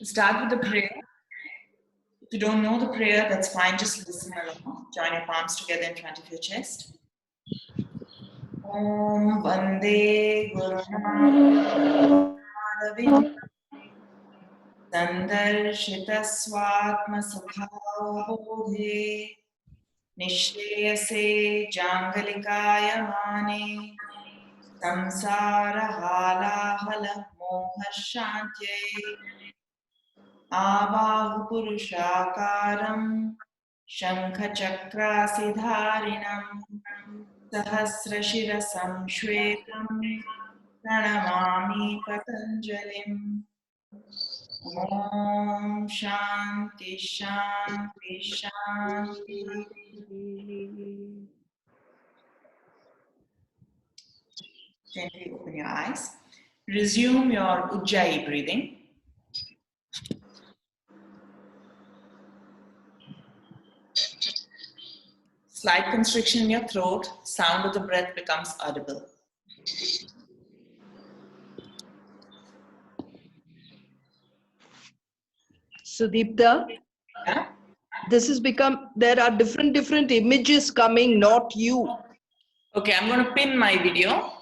Start with the prayer. If you don't know the prayer, that's fine. Just listen along. Join your palms together in front of your chest. Om Vande Guru Sandarshita Swatma Sukhabodhe Nishreyase Jangalikaya Mane Samsara Halahala Mohashantye Abahu Purushakaram Shankhachakra-sidharinam Sahasrashirasam Shvetam Pranamami Patanjalim. Om Shanti Shanti Shanti. Gently open your eyes. Resume your Ujjayi breathing. Slight constriction in your throat. Sound of the breath becomes audible. Sudipta, Yeah? this has become, there are different images coming, not you. Okay, I'm going to pin my video.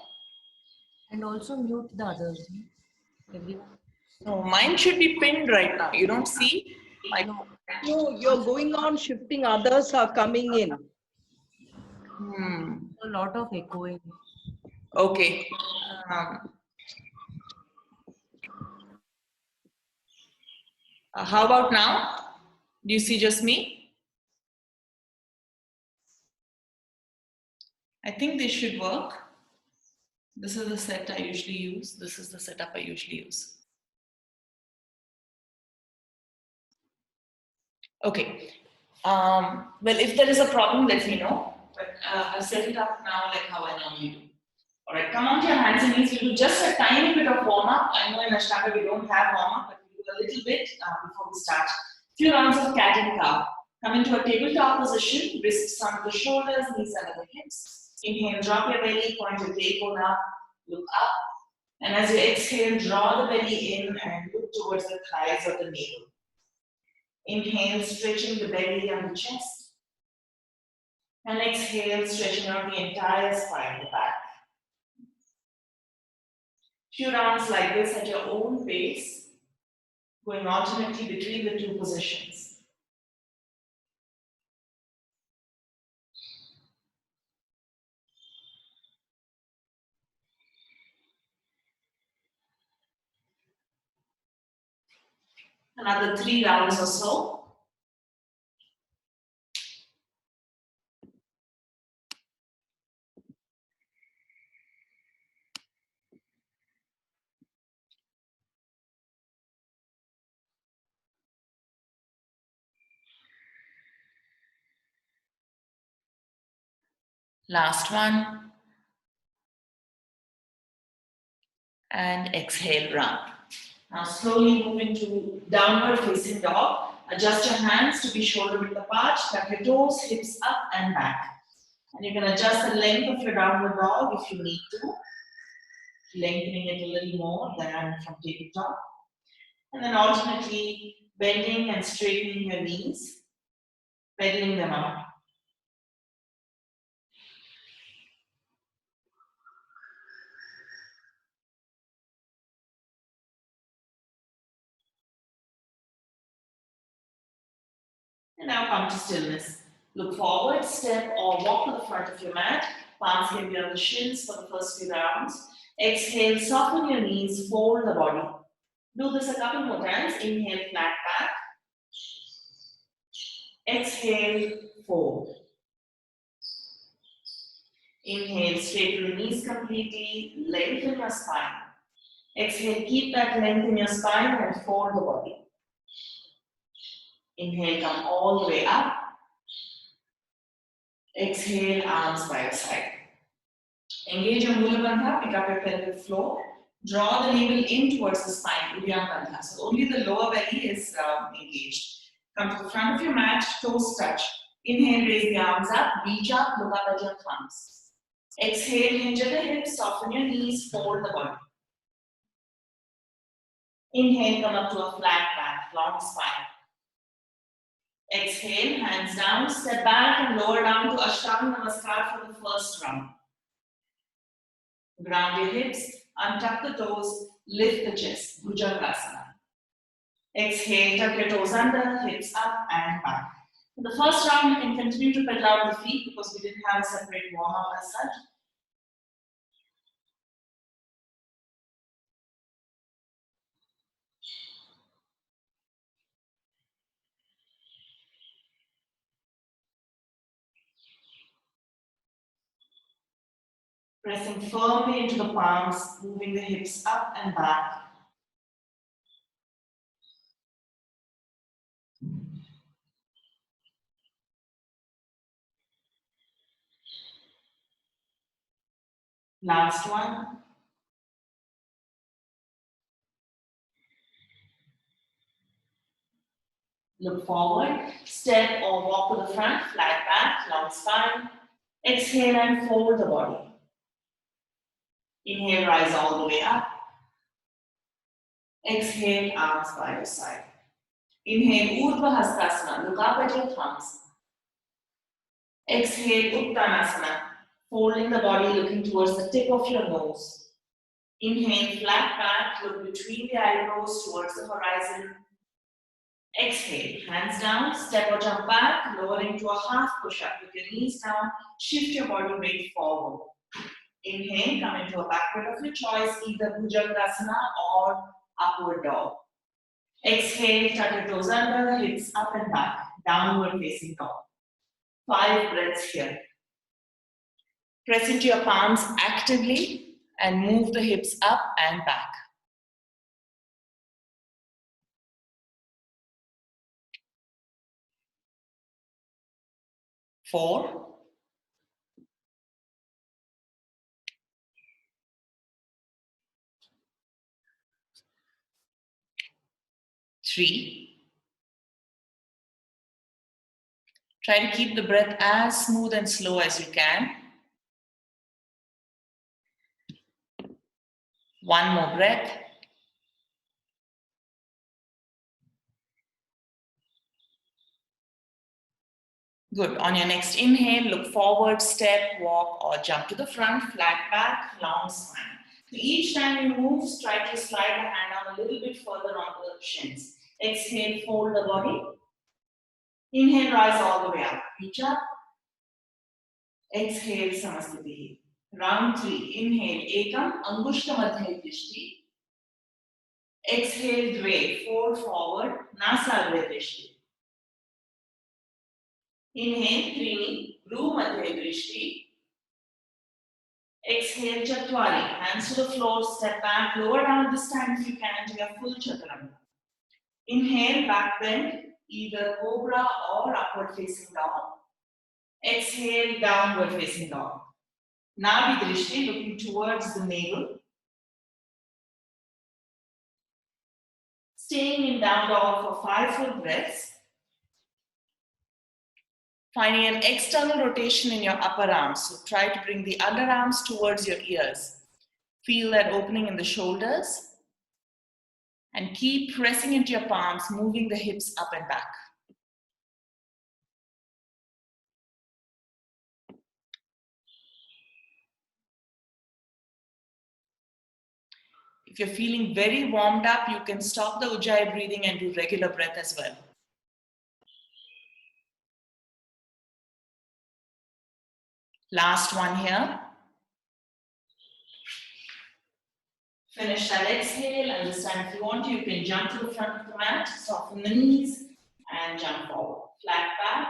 And also mute the others. Everyone. No, mine should be pinned right now. You don't see? My... No, you're going on shifting, others are coming in. A lot of echoing. Okay. How about now? Do you see just me? I think this should work. This is the set I usually use. This is the setup I usually use. Okay. Well, if there is a problem, let me know. But I'll set it up now like how I normally do. All right, come on to your hands and knees. We'll do just a tiny bit of warm-up. I know in Ashtanga we don't have warm-up, but we'll do a little bit before we start. Few rounds of cat and cow. Come into a tabletop position, wrists under the shoulders, knees under the hips. Inhale, drop your belly, point your tailbone up, look up. And as you exhale, draw the belly in and look towards the thighs or the navel. Inhale, stretching the belly and the chest. And exhale, stretching out the entire spine, the back. Few rounds like this at your own pace, going alternately between the two positions. Another 3 rounds or so. Last one. And exhale, round. Now slowly move into downward facing dog. Adjust your hands to be shoulder width apart. Tuck your toes, hips up and back. And you can adjust the length of your downward dog if you need to. Lengthening it a little more than from tabletop. And then alternately bending and straightening your knees, pedaling them up. And now come to stillness. Look forward, step or walk to the front of your mat. Palms can be on the shins for the first few rounds. Exhale, soften your knees, fold the body. Do this a couple more times. Inhale, flat back. Exhale, fold. Inhale, straighten the knees completely, lengthen your spine. Exhale, keep that length in your spine and fold the body. Inhale, come all the way up. Exhale, arms by your side. Engage your Mula Bandha, pick up your pelvic floor. Draw the navel in towards the spine, Uddiyana Bandha. So only the lower belly is engaged. Come to the front of your mat, toes touch. Inhale, raise the arms up, reach up, look up at your thumbs. Exhale, hinge at the hips, soften your knees, fold the body. Inhale, come up to a flat back, long spine. Exhale, hands down, step back and lower down to ashtanga namaskar for the first round. Ground your hips, untuck the toes, lift the chest, bhujangasana. Exhale, tuck your toes under, hips up and back. In the first round, you can continue to pedal out the feet because we didn't have a separate warm-up as such. Pressing firmly into the palms, moving the hips up and back. Last one. Look forward, step or walk to the front, flat back, long spine. Exhale and fold the body. Inhale, rise all the way up. Exhale, arms by your side. Inhale, Urdhva Hastasana, look up at your thumbs. Exhale, Uttanasana, folding the body, looking towards the tip of your nose. Inhale, flat back, look between the eyebrows towards the horizon. Exhale, hands down, step or jump back, lowering to a half push-up with your knees down, shift your body weight forward. Inhale, come into a backward of your choice, either Bhujangasana or upward dog. Exhale, tuck your toes under, hips up and back, downward facing dog. 5 breaths here. Press into your palms actively and move the hips up and back. 4, 3. Try to keep the breath as smooth and slow as you can. 1 more breath. Good. On your next inhale, look forward, step, walk, or jump to the front, flat back, long spine. So each time you move, try to slide the hand down a little bit further onto the shins. Exhale, fold the body. Inhale, rise all the way up. Reach up. Exhale, Samasthiti. Round 3. Inhale, Ekam, Angushta Madhya Drishti. Exhale, Dve, fold forward, Nasadve Drishti. Inhale, Trini, Bru Madhya Drishti. Exhale, Chatwari, hands to the floor, step back, lower down this time if you can to your full Chaturanga. Inhale, back bend, either Cobra or upward facing dog. Exhale, downward facing dog. Nabi Drishti, looking towards the navel. Staying in down dog for 5 full breaths. Finding an external rotation in your upper arms. So try to bring the underarms towards your ears. Feel that opening in the shoulders. And keep pressing into your palms, moving the hips up and back. If you're feeling very warmed up, you can stop the Ujjayi breathing and do regular breath as well. Last one here. Finish that exhale, and this time if you want to, you can jump to the front of the mat, soften the knees, and jump forward. Flat back.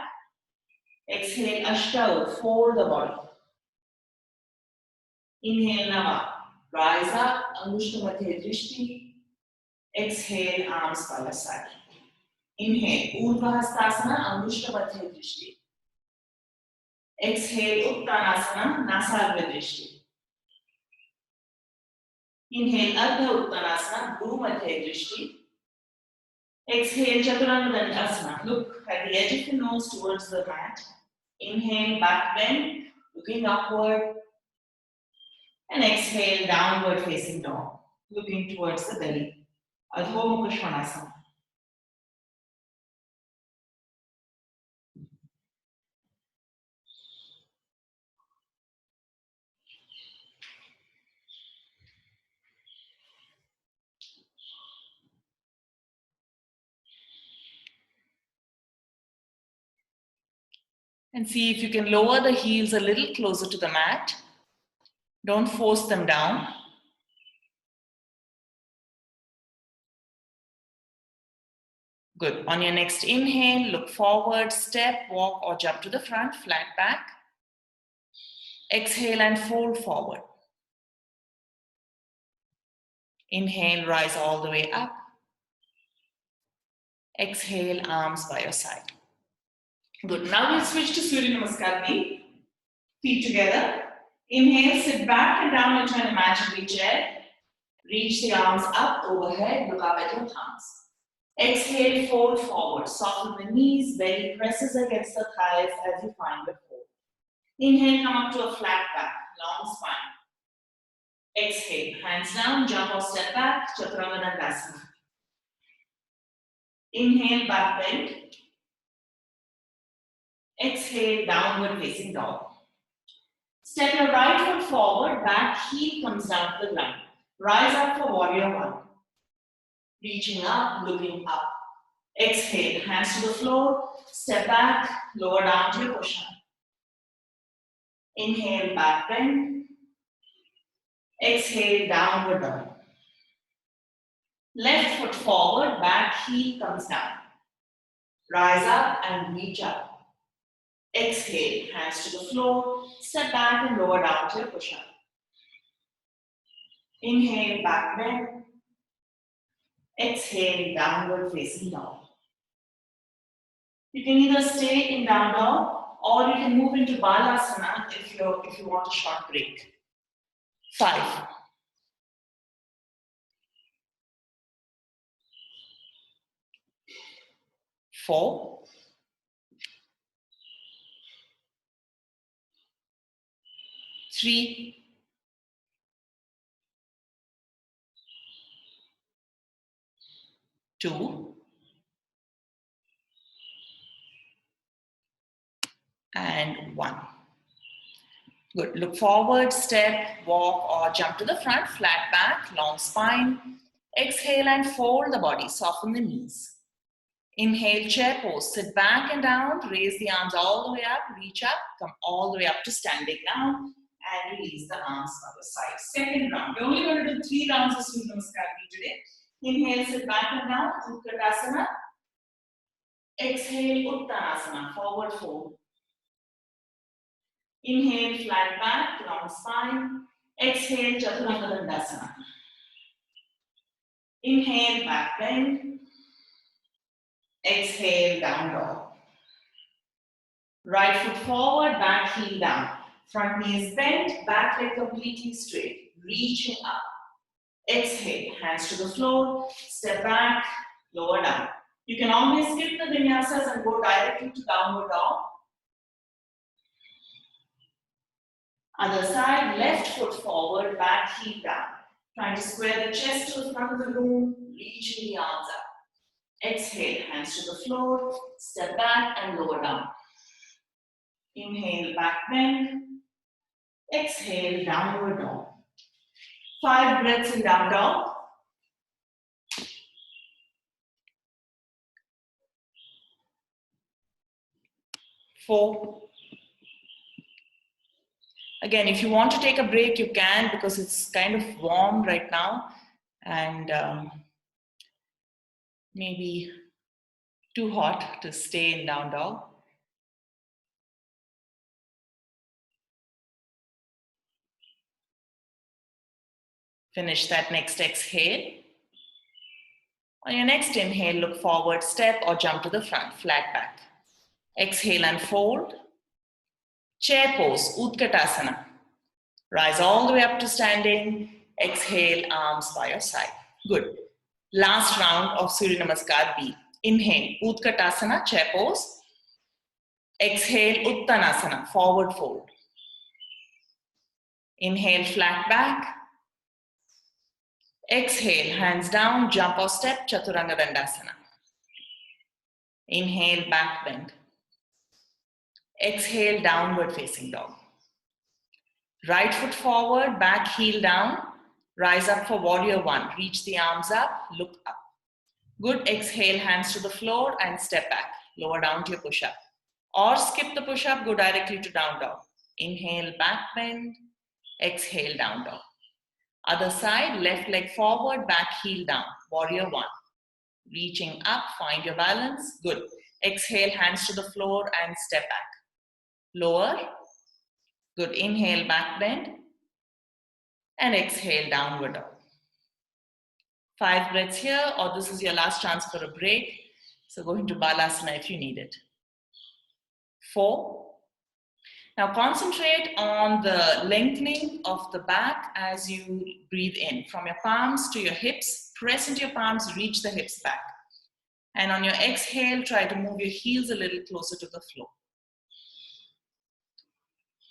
Exhale, Ashtanga, fold the body. Inhale, Nava. Rise up, Angushta Madhya Drishti. Exhale, arms by the side. Inhale, Urdhva Hastasana, Angushta Madhya Drishti. Exhale, Uttanasana, Nasadva Drishti. Inhale, Ardha Uttanasana, Bru Madhya Drishti. Exhale, Chaturanga Dandasana. Look at the edge of your nose towards the mat. Inhale, back bend, looking upward. And exhale, downward facing dog, looking towards the belly. Adho Mukha Svanasana. And see if you can lower the heels a little closer to the mat. Don't force them down. Good. On your next inhale, look forward, step, walk, or jump to the front, flat back. Exhale and fold forward. Inhale, rise all the way up. Exhale, arms by your side. Good. Now we'll switch to Surya Namaskar B. Feet together. Inhale, sit back and down into an imaginary chair. Reach the arms up overhead, look up at your thumbs. Exhale, fold forward. Soften the knees, belly presses against the thighs as you find the fold. Inhale, come up to a flat back, long spine. Exhale, hands down, jump or step back, Chaturanga Dandasana. Inhale, back bend. Exhale, downward facing dog. Step your right foot forward, back heel comes down to the ground. Rise up for warrior one. Reaching up, looking up. Exhale, hands to the floor, step back, lower down to your cushion. Inhale, back bend. Exhale, downward dog. Left foot forward, back heel comes down. Rise up and reach up. Exhale, hands to the floor, step back and lower down to your cushion. Inhale, back bend. Exhale, downward facing dog. You can either stay in down dog or you can move into Balasana if you want a short break. 5. 4. 3. 2. And 1. Good. Look forward, step, walk, or jump to the front, flat back, long spine. Exhale and fold the body, soften the knees. Inhale, chair pose, sit back and down, raise the arms all the way up, reach up, come all the way up to standing now, and release the arms by the side. Second round. We're only going to do 3 rounds of Surya Namaskar today. Inhale, sit back and down, Utkatasana. Exhale, Uttanasana, forward fold. Inhale, flat back, long spine. Exhale, Chaturanga Dandasana. Inhale, back bend. Exhale, down dog. Right foot forward, back heel down. Front knee is bent, back leg completely straight. Reaching up. Exhale, hands to the floor, step back, lower down. You can always skip the vinyasas and go directly to downward dog. Other side, left foot forward, back heel down. Trying to square the chest to the front of the room, reaching the arms up. Exhale, hands to the floor, step back and lower down. Inhale, back bend. Exhale, downward dog. 5 breaths in down dog. 4. Again, if you want to take a break, you can because it's kind of warm right now and maybe too hot to stay in down dog. Finish that next exhale. On your next inhale, look forward, step or jump to the front, flat back. Exhale and fold. Chair pose, Utkatasana. Rise all the way up to standing. Exhale, arms by your side. Good. Last round of Surya Namaskar B. Inhale, Utkatasana, chair pose. Exhale, Uttanasana, forward fold. Inhale, flat back. Exhale, hands down, jump or step, Chaturanga Dandasana. Inhale, back bend. Exhale, downward facing dog. Right foot forward, back heel down. Rise up for warrior one. Reach the arms up, look up. Good, exhale, hands to the floor and step back. Lower down to your push-up. Or skip the push-up, go directly to down dog. Inhale, back bend. Exhale, down dog. Other side, left leg forward, back heel down. Warrior one. Reaching up, find your balance. Good. Exhale, hands to the floor and step back. Lower. Good. Inhale, back bend. And exhale, downward dog. 5 breaths here, or this is your last chance for a break. So go into Balasana if you need it. 4. Now concentrate on the lengthening of the back as you breathe in. From your palms to your hips, press into your palms, reach the hips back. And on your exhale, try to move your heels a little closer to the floor.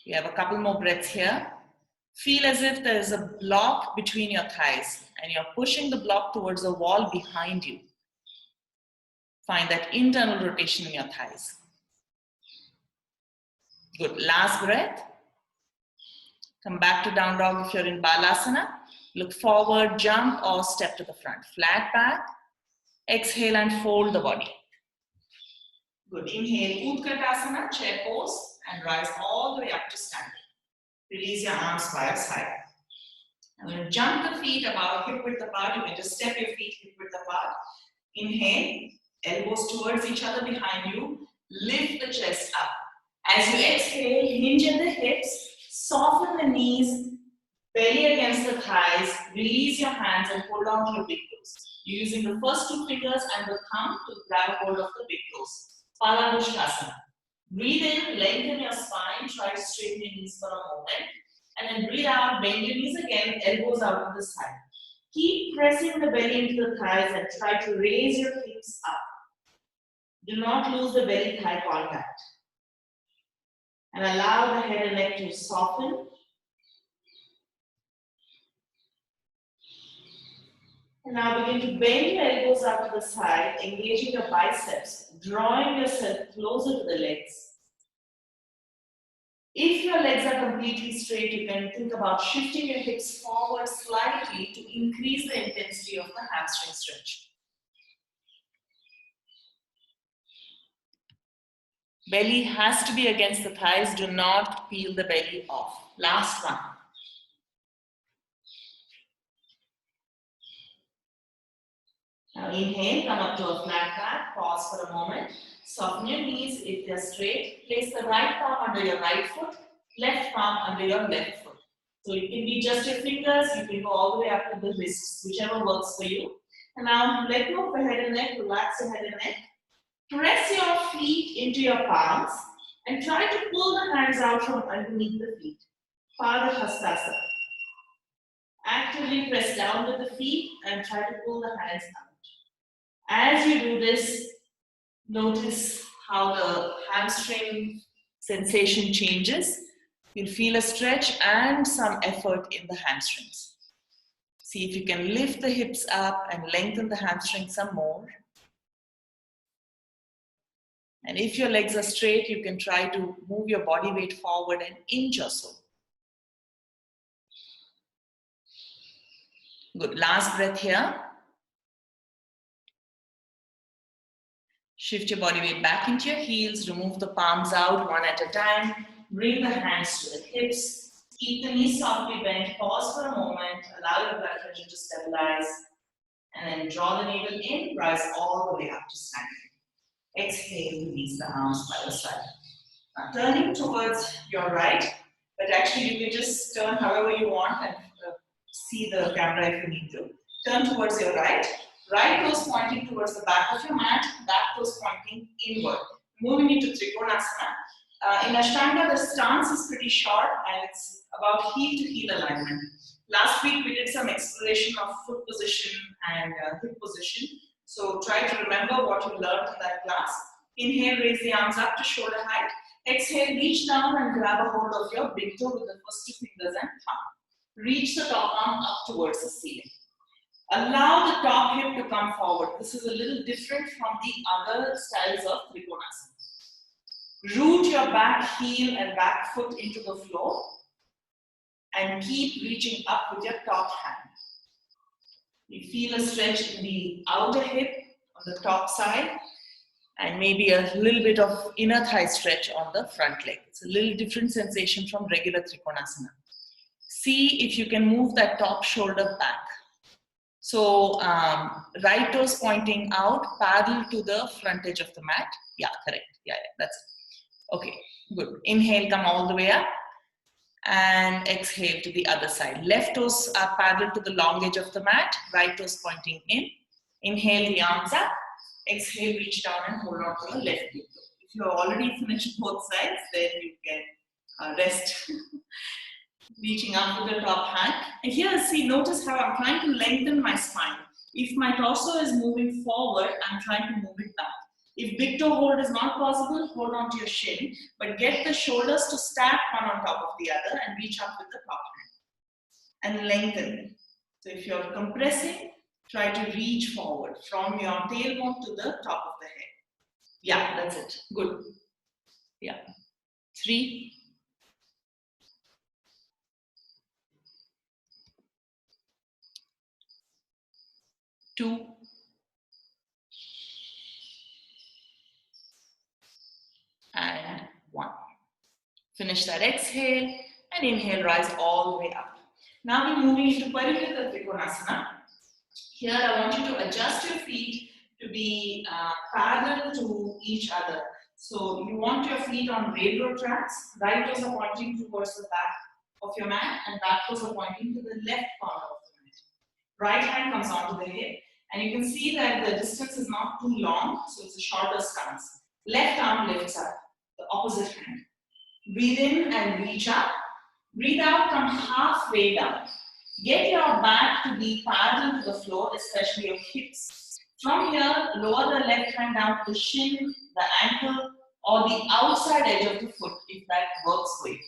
You have a couple more breaths here. Feel as if there is a block between your thighs and you're pushing the block towards the wall behind you. Find that internal rotation in your thighs. Good. Last breath. Come back to down dog if you're in Balasana. Look forward, jump or step to the front. Flat back. Exhale and fold the body. Good. Inhale, Utkatasana, chair pose, and rise all the way up to standing. Release your arms by your side. I'm going to jump the feet about hip width apart. You can just step your feet hip width apart. Inhale, elbows towards each other behind you. Lift the chest up. As you exhale, hinge at the hips, soften the knees, belly against the thighs, release your hands and hold on to your big toes. You're using the first 2 fingers and the thumb to grab hold of the big toes. Paladusthasana. Breathe in, lengthen your spine, try to straighten your knees for a moment. And then breathe out, bend your knees again, elbows out to the side. Keep pressing the belly into the thighs and try to raise your hips up. Do not lose the belly-thigh contact. And allow the head and neck to soften. And now begin to bend your elbows out to the side, engaging your biceps, drawing yourself closer to the legs. If your legs are completely straight, you can think about shifting your hips forward slightly to increase the intensity of the hamstring stretch. Belly has to be against the thighs. Do not peel the belly off. Last one. Now inhale, come up to a flat back. Pause for a moment. Soften your knees if they're straight. Place the right palm under your right foot, left palm under your left foot. So it can be just your fingers. You can go all the way up to the wrists, whichever works for you. And now let go of the head and neck. Relax your head and neck. Press your feet into your palms and try to pull the hands out from underneath the feet. Padahastasana. Actively press down with the feet and try to pull the hands out. As you do this, notice how the hamstring sensation changes. You'll feel a stretch and some effort in the hamstrings. See if you can lift the hips up and lengthen the hamstring some more. And if your legs are straight, you can try to move your body weight forward an inch or so. Good. Last breath here. Shift your body weight back into your heels. Remove the palms out one at a time. Bring the hands to the hips. Keep the knees softly bent. Pause for a moment. Allow your blood pressure to stabilize. And then draw the navel in. Rise all the way up to standing. Exhale, release the arms by the side. Now turning towards your right, but actually you can just turn however you want and see the camera if you need to. Turn towards your right. Right toes pointing towards the back of your mat, back toes pointing inward. Moving into Trikonasana. In Ashtanga, the stance is pretty short and it's about heel to heel alignment. Last week we did some exploration of foot position and hip position. So try to remember what you learned in that class. Inhale, raise the arms up to shoulder height. Exhale, reach down and grab a hold of your big toe with the first 2 fingers and thumb. Reach the top arm up towards the ceiling. Allow the top hip to come forward. This is a little different from the other styles of Trikonasana. Root your back heel and back foot into the floor and keep reaching up with your top hand. You feel a stretch in the outer hip on the top side and maybe a little bit of inner thigh stretch on the front leg. It's a little different sensation from regular Trikonasana. See if you can move that top shoulder back. So right toes pointing out, parallel to the front edge of the mat. Yeah, correct. Yeah, that's it. Okay, good. Inhale, come all the way up. And exhale to the other side. Left toes are parallel to the long edge of the mat. Right toes pointing in. Inhale the arms up. Exhale, reach down and hold on to the left hip. If you have already finished both sides, then you can rest. Reaching up with the top hand. And here, see, notice how I'm trying to lengthen my spine. If my torso is moving forward, I'm trying to move it back. If big toe hold is not possible, hold on to your shin, but get the shoulders to stack one on top of the other and reach up with the top hand. And lengthen. So if you're compressing, try to reach forward from your tailbone to the top of the head. Yeah, that's it. Good. Yeah. 3. 2. And 1. Finish that exhale and inhale, rise all the way up. Now we're moving into Parivrtta Trikonasana. Here I want you to adjust your feet to be parallel to each other. So you want your feet on railroad tracks. Right toes are pointing towards the back of your mat and back toes are pointing to the left corner of the mat. Right hand comes onto the hip and you can see that the distance is not too long, so it's a shorter stance. Left arm lifts up, the opposite hand. Breathe in and reach up. Breathe out, come halfway down. Get your back to be parallel to the floor, especially your hips. From here, lower the left hand down to the shin, the ankle, or the outside edge of the foot if that works for you.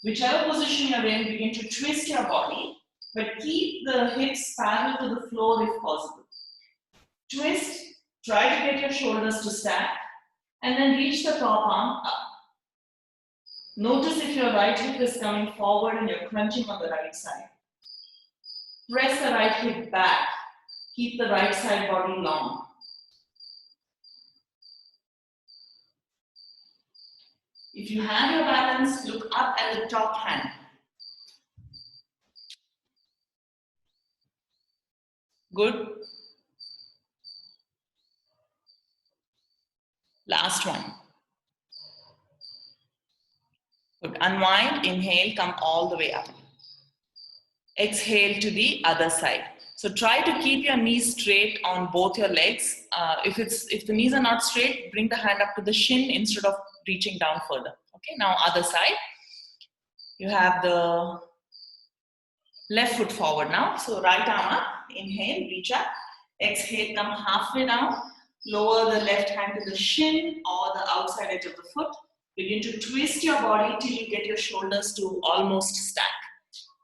Whichever position you're in, begin to twist your body, but keep the hips parallel to the floor if possible. Twist, try to get your shoulders to stack, and then reach the top arm up. Notice if your right hip is coming forward and you're crunching on the right side. Press the right hip back. Keep the right side body long. If you have your balance, look up at the top hand. Good. Last one. Good. Unwind, inhale, come all the way up. Exhale to the other side. So try to keep your knees straight on both your legs. If the knees are not straight, bring the hand up to the shin instead of reaching down further. Okay, now other side. You have the left foot forward now. So right arm up, inhale, reach up. Exhale, come halfway down. Lower the left hand to the shin or the outside edge of the foot. Begin to twist your body till you get your shoulders to almost stack.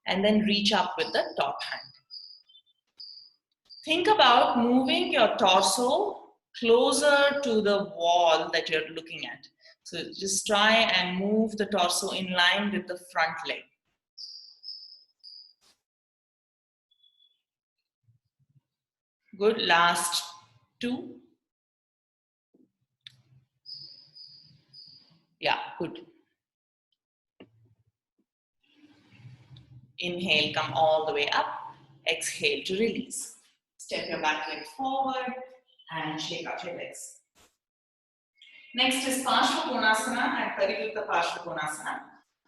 And then reach up with the top hand. Think about moving your torso closer to the wall that you're looking at. So just try and move the torso in line with the front leg. Good, last 2. Yeah, good. Inhale, come all the way up. Exhale to release. Step your back leg forward and shake out your legs. Next is Parshva Konasana and Parivrtta Parshva Konasana.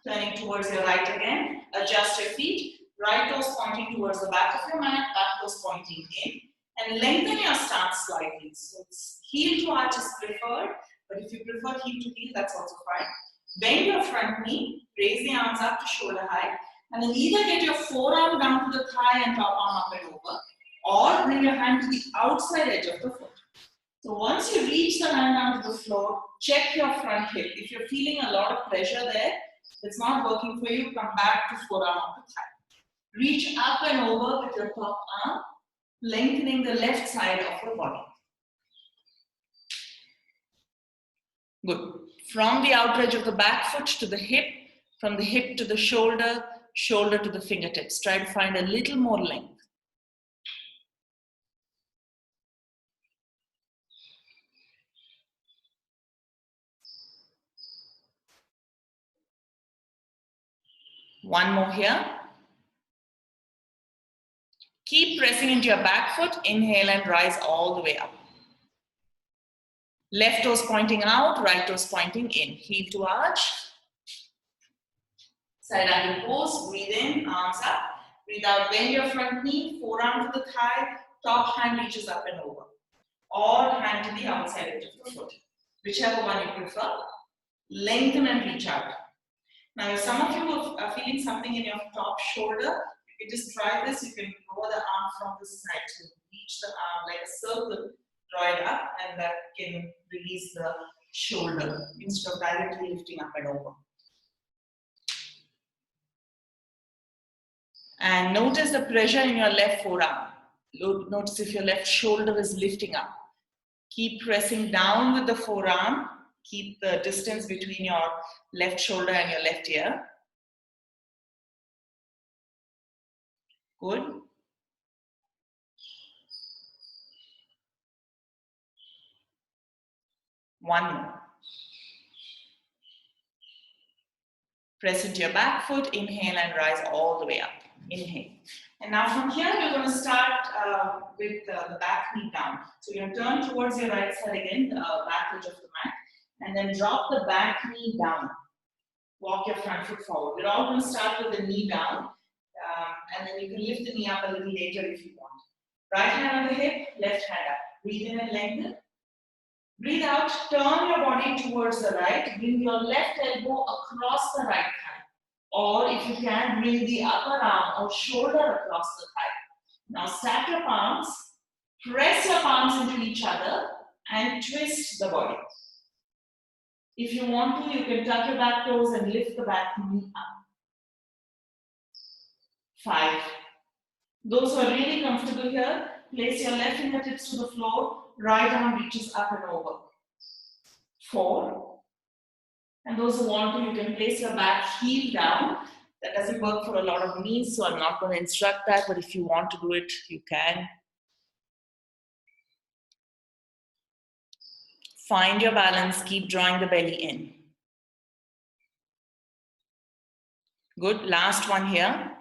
Turning towards your right again. Adjust your feet. Right toes pointing towards the back of your mat, back toes pointing in. And lengthen your stance slightly. So it's heel to arch is preferred, but if you prefer heel to heel, that's also fine. Bend your front knee, raise the arms up to shoulder height, and then either get your forearm down to the thigh and top arm up and over, or bring your hand to the outside edge of the foot. So once you reach the hand down to the floor, check your front hip. If you're feeling a lot of pressure there, it's not working for you, come back to forearm up to thigh. Reach up and over with your top arm lengthening the left side of your body. Good. From the outer edge of the back foot to the hip, from the hip to the shoulder, shoulder to the fingertips. Try to find a little more length. One more here. Keep pressing into your back foot. Inhale and rise all the way up. Left toes pointing out, right toes pointing in. Heel to arch. Side angle pose. Breathe in, arms up. Breathe out, bend your front knee, forearm to the thigh, top hand reaches up and over. Or hand to the outside edge of the foot. Whichever one you prefer. Lengthen and reach out. Now, if some of you are feeling something in your top shoulder, you can just try this. You can draw the arm from the side to reach the arm like a circle, draw it up, and that can release the shoulder instead of directly lifting up and over. And notice the pressure in your left forearm. Notice if your left shoulder is lifting up. Keep pressing down with the forearm. Keep the distance between your left shoulder and your left ear. Good. One more. Press into your back foot, inhale and rise all the way up. Inhale. And now from here, we're going to start with the back knee down. So you're going to turn towards your right side again, the back edge of the mat, and then drop the back knee down. Walk your front foot forward. We're all going to start with the knee down, and then you can lift the knee up a little later if you want. Right hand on the hip, left hand up. Breathe in and lengthen. Breathe out, turn your body towards the right, bring your left elbow across the right thigh. Or if you can, bring the upper arm or shoulder across the thigh. Now stack your palms, press your palms into each other and twist the body. If you want to, you can tuck your back toes and lift the back knee up. 5. Those who are really comfortable here, place your left fingertips to the floor, right arm reaches up and over. 4. And those who want to, you can place your back heel down. That doesn't work for a lot of knees, so I'm not going to instruct that, but if you want to do it, you can. Find your balance, keep drawing the belly in. Good, last one here.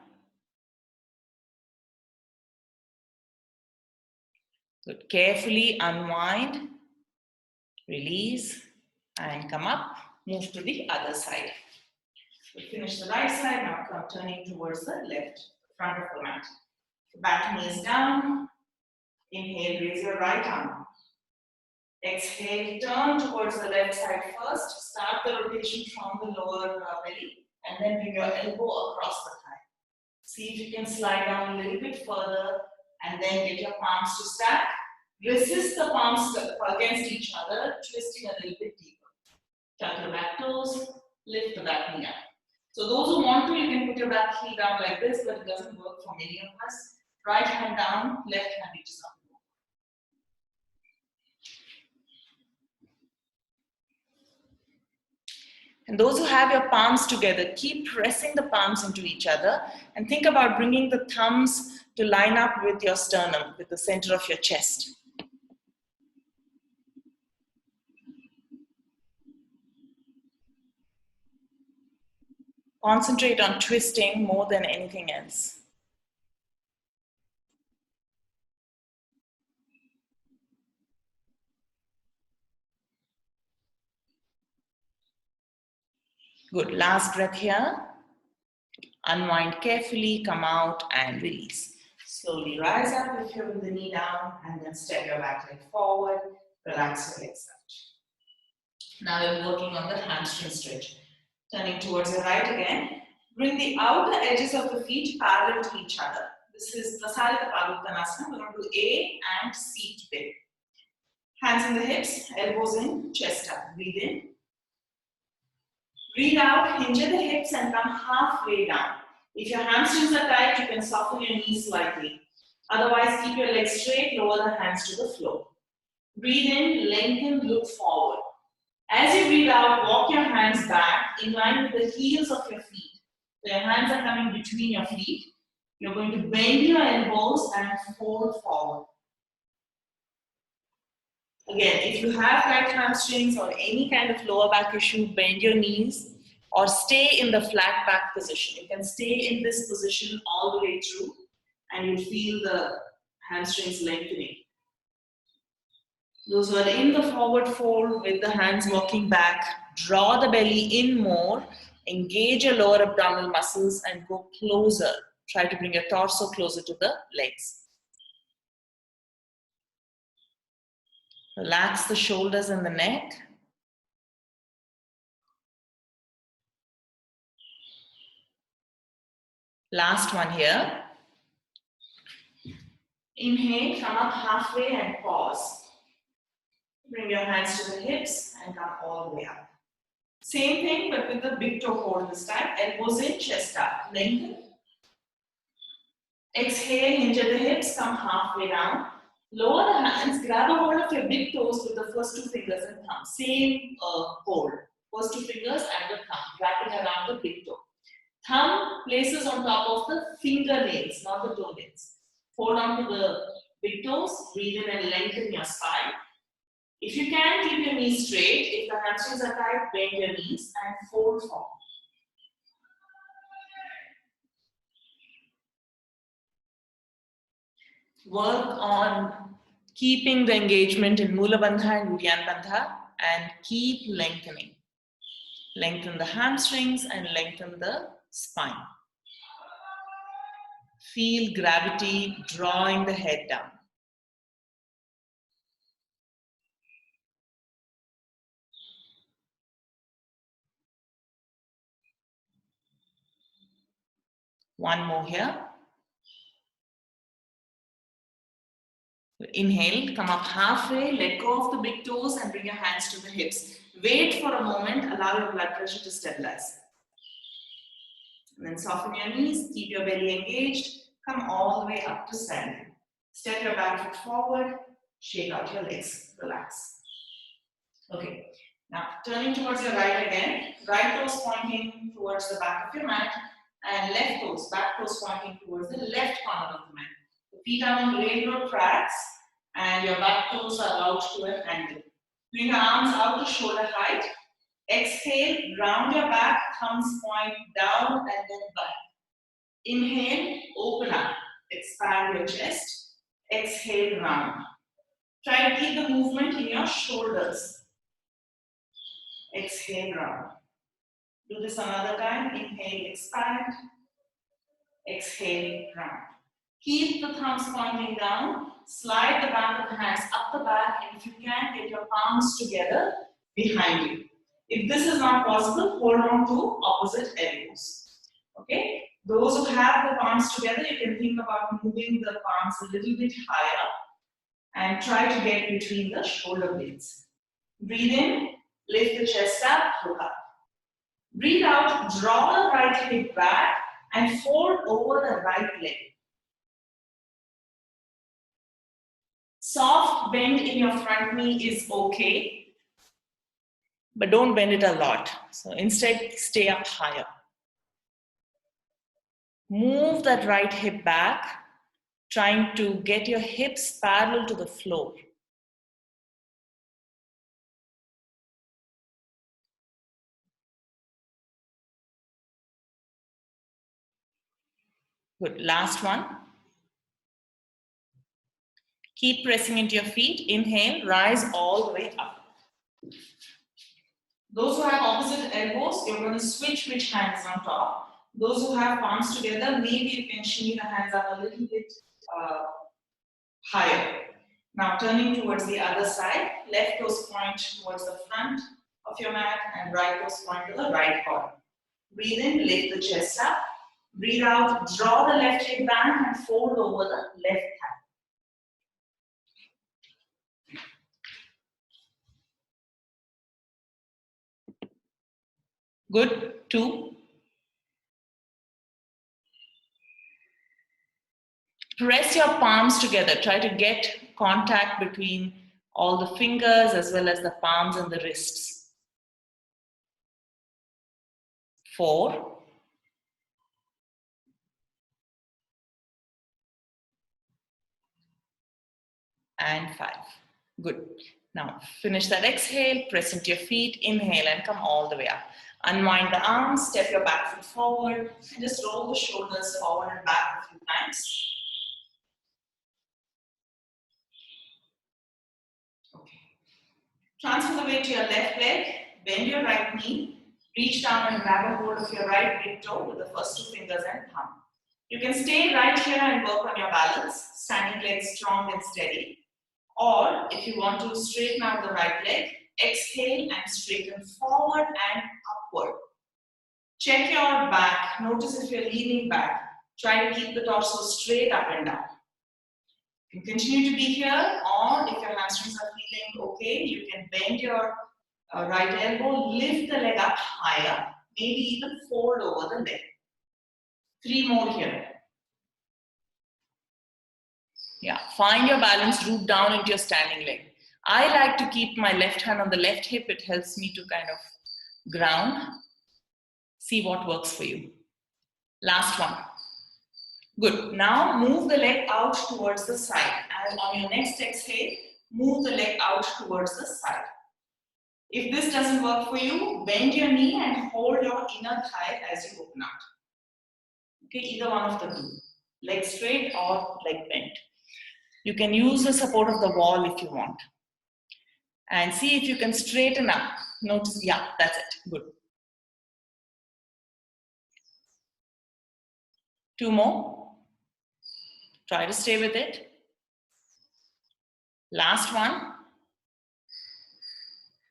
Good, carefully unwind, release, and come up. Move to the other side. We'll finish the right side, now come turning towards the left, front of the mat. The back knee is down. Inhale, raise your right arm. Exhale, turn towards the left side first. Start the rotation from the lower belly and then bring your elbow across the thigh. See if you can slide down a little bit further and then get your palms to stack. Resist the palms against each other, twisting a little bit deeper. Tuck your back toes, lift the back knee up. So those who want to, you can put your back heel down like this, but it doesn't work for many of us. Right hand down, left hand reaches up. And those who have your palms together, keep pressing the palms into each other and think about bringing the thumbs to line up with your sternum, with the center of your chest. Concentrate on twisting more than anything else. Good, last breath here. Unwind carefully, come out and release. Slowly rise up if you're with the knee down and then step your back leg forward, relax your legs out. Now we're working on the hamstring stretch. Turning towards your right again. Bring the outer edges of the feet parallel to each other. This is Prasarita Paduttanasana. We're going to do A and seat bend. Hands in the hips, elbows in, chest up. Breathe in. Breathe out, hinge at the hips and come halfway down. If your hamstrings are tight, you can soften your knees slightly. Otherwise, keep your legs straight, lower the hands to the floor. Breathe in, lengthen, look forward. As you breathe out, walk your hands back in line with the heels of your feet. So your hands are coming between your feet. You're going to bend your elbows and fold forward. Again, if you have tight hamstrings or any kind of lower back issue, bend your knees or stay in the flat back position. You can stay in this position all the way through and you feel the hamstrings lengthening. Those who are in the forward fold with the hands walking back, draw the belly in more, engage your lower abdominal muscles and go closer. Try to bring your torso closer to the legs. Relax the shoulders and the neck. Last one here. Inhale, come up halfway and pause. Bring your hands to the hips and come all the way up. Same thing but with the big toe hold this time. Elbows in, chest up. Lengthen. Exhale, hinge at the hips, come halfway down. Lower the hands, grab a hold of your big toes with the first two fingers and thumb. Same hold. First two fingers and the thumb, wrapping around the big toe. Thumb places on top of the fingernails, not the toe nails. Hold on to the big toes, breathe in and lengthen your spine. If you can, keep your knees straight. If the hamstrings are tight, bend your knees and fold forward. Work on keeping the engagement in Mula Bandha and Udyan Bandha and keep lengthening. Lengthen the hamstrings and lengthen the spine. Feel gravity drawing the head down. One more here. Inhale, come up halfway, let go of the big toes and bring your hands to the hips. Wait for a moment, allow your blood pressure to stabilize. And then soften your knees, keep your belly engaged, come all the way up to standing. Step your back foot forward, shake out your legs, relax. Okay, now turning towards your right again, right toes pointing towards the back of your mat and left toes, back toes pointing towards the left corner of the mat. The feet are on railroad tracks and your back toes are out to an angle. Bring your arms out to shoulder height. Exhale, round your back, thumbs point down and then back. Inhale, open up, expand your chest. Exhale, round. Try to keep the movement in your shoulders. Exhale, round. Do this another time. Inhale, expand. Exhale, round. Keep the thumbs pointing down. Slide the back of the hands up the back, and if you can, get your palms together behind you. If this is not possible, hold on to opposite elbows. Okay? Those who have the palms together, you can think about moving the palms a little bit higher and try to get between the shoulder blades. Breathe in, lift the chest up, look up. Breathe out, draw the right hip back and fold over the right leg. Soft bend in your front knee is okay, but don't bend it a lot. So instead, stay up higher. Move that right hip back, trying to get your hips parallel to the floor. Good. Last one. Keep pressing into your feet. Inhale, rise all the way up. Those who have opposite elbows, you're going to switch which hand is on top. Those who have palms together, maybe you can shimmy the hands up a little bit higher. Now turning towards the other side, left toes point towards the front of your mat and right toes point to the right corner. Breathe in, lift the chest up. Breathe out, draw the left hip back and fold over the left hand. Good. 2. Press your palms together. Try to get contact between all the fingers as well as the palms and the wrists. 4. And 5. Good. Now finish that exhale, press into your feet, inhale and come all the way up. Unwind the arms, step your back foot forward, and just roll the shoulders forward and back a few times. Okay. Transfer the weight to your left leg, bend your right knee, reach down and grab a hold of your right big toe with the first 2 fingers and thumb. You can stay right here and work on your balance, standing legs strong and steady. Or if you want to straighten out the right leg, exhale and straighten forward and upward. Check your back. Notice if you're leaning back. Try to keep the torso straight up and down. You can continue to be here, or if your hamstrings are feeling okay, you can bend your right elbow, lift the leg up higher, maybe even fold over the leg. 3 more here. Yeah, find your balance, root down into your standing leg. I like to keep my left hand on the left hip. It helps me to kind of ground. See what works for you. Last one. Good. Now move the leg out towards the side. And on your next exhale, move the leg out towards the side. If this doesn't work for you, bend your knee and hold your inner thigh as you open out. Okay, either one of the two. Leg straight or leg bent. You can use the support of the wall if you want. And see if you can straighten up. Notice, yeah, that's it. Good. 2 more. Try to stay with it. Last one.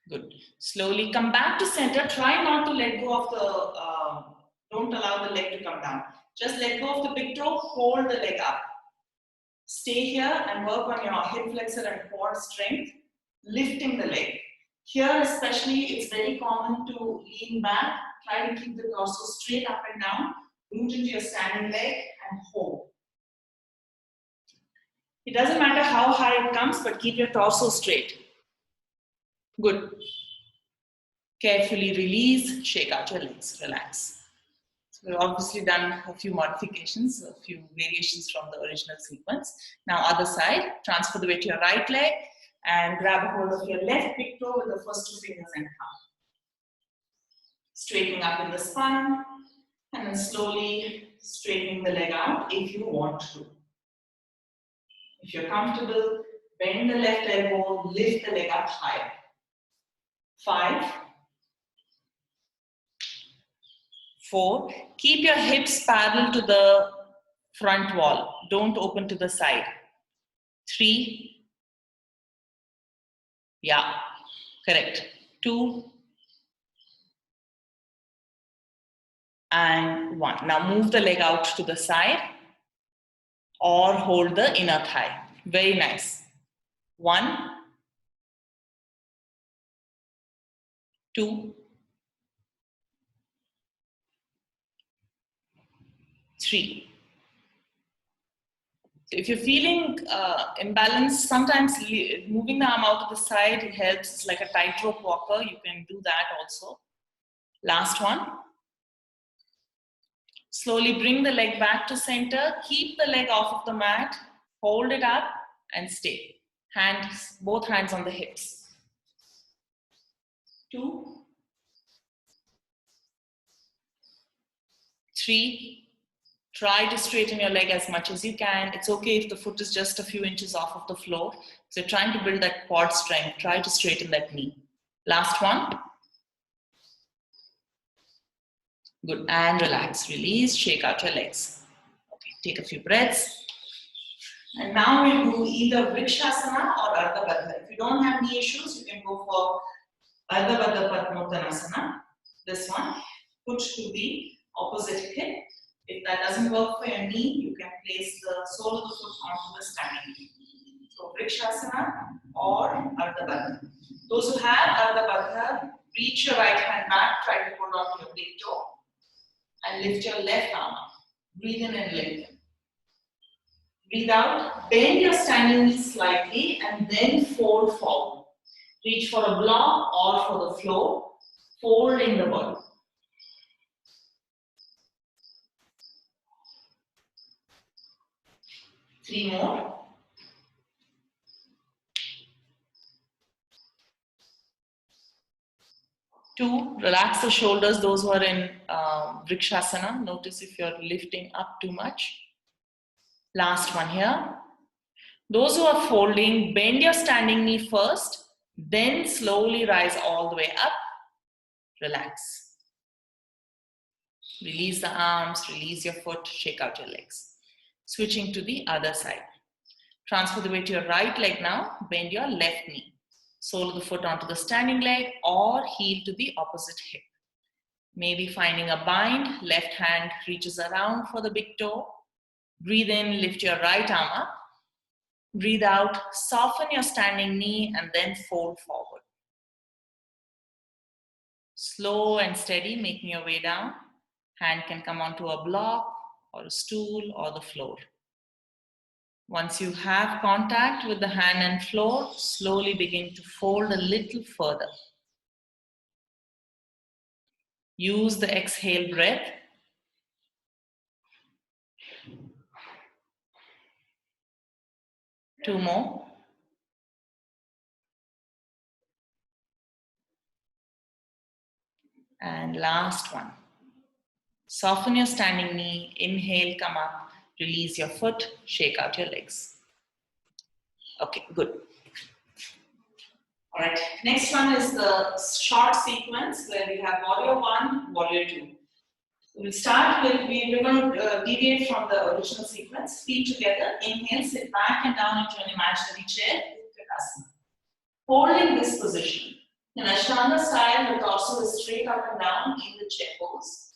Good. Slowly come back to center. Try not to let go of the, don't allow the leg to come down. Just let go of the big toe, hold the leg up. Stay here and work on your hip flexor and quad strength, lifting the leg. Here especially, it's very common to lean back. Try to keep the torso straight up and down. Root into your standing leg and hold. It doesn't matter how high it comes, but keep your torso straight. Good. Carefully release, shake out your legs, relax. So we've obviously done a few modifications, a few variations from the original sequence. Now other side, transfer the weight to your right leg and grab a hold of your left big toe with the first 2 fingers and thumb. Straightening up in the spine and then slowly straightening the leg out if you want to. If you're comfortable, bend the left elbow, lift the leg up higher. 5, 4, keep your hips parallel to the front wall. Don't open to the side. 3, yeah, correct. 2, and 1. Now move the leg out to the side or hold the inner thigh. Very nice. 1, 2, 3. So if you're feeling imbalanced, sometimes moving the arm out to the side helps. It's like a tightrope walker. You can do that also. Last one. Slowly bring the leg back to center. Keep the leg off of the mat. Hold it up and stay. Hands, both hands on the hips. 2, 3. Try to straighten your leg as much as you can. It's okay if the foot is just a few inches off of the floor. So you're trying to build that quad strength. Try to straighten that knee. Last one. Good. And relax. Release. Shake out your legs. Okay. Take a few breaths. And now we'll do either Vrikshasana or Ardha Baddha. If you don't have knee issues, you can go for Ardha Baddha Padmottanasana. This one. Put to the opposite hip. If that doesn't work for your knee, you can place the sole of the foot onto the standing knee. So Vrikshasana or Ardha Baddha. Those who have Ardha Baddha, reach your right hand back, try to hold on to your big toe and lift your left arm up. Breathe in and lengthen. Breathe out. Bend your standing knees slightly and then fold forward. Reach for a block or for the floor. Folding the body. Three more. Two, relax the shoulders, those who are in Vrikshasana. Notice if you're lifting up too much. Last one here. Those who are folding, bend your standing knee first, then slowly rise all the way up. Relax. Release the arms, release your foot, shake out your legs. Switching to the other side. Transfer the weight to your right leg now, bend your left knee. Sole of the foot onto the standing leg or heel to the opposite hip. Maybe finding a bind, left hand reaches around for the big toe. Breathe in, lift your right arm up. Breathe out, soften your standing knee and then fold forward. Slow and steady, making your way down. Hand can come onto a block or a stool or the floor. Once you have contact with the hand and floor, slowly begin to fold a little further. Use the exhale breath. Two more. And last one. Soften your standing knee, inhale, come up, release your foot, shake out your legs. Okay, good. All right, next one is the short sequence where we have warrior one, warrior two. We'll start with, we're going to deviate from the original sequence. Feet together, inhale, sit back and down into an imaginary chair, Utkatasana. Holding this position. In ashtanga style, the torso is straight up and down in the chair pose.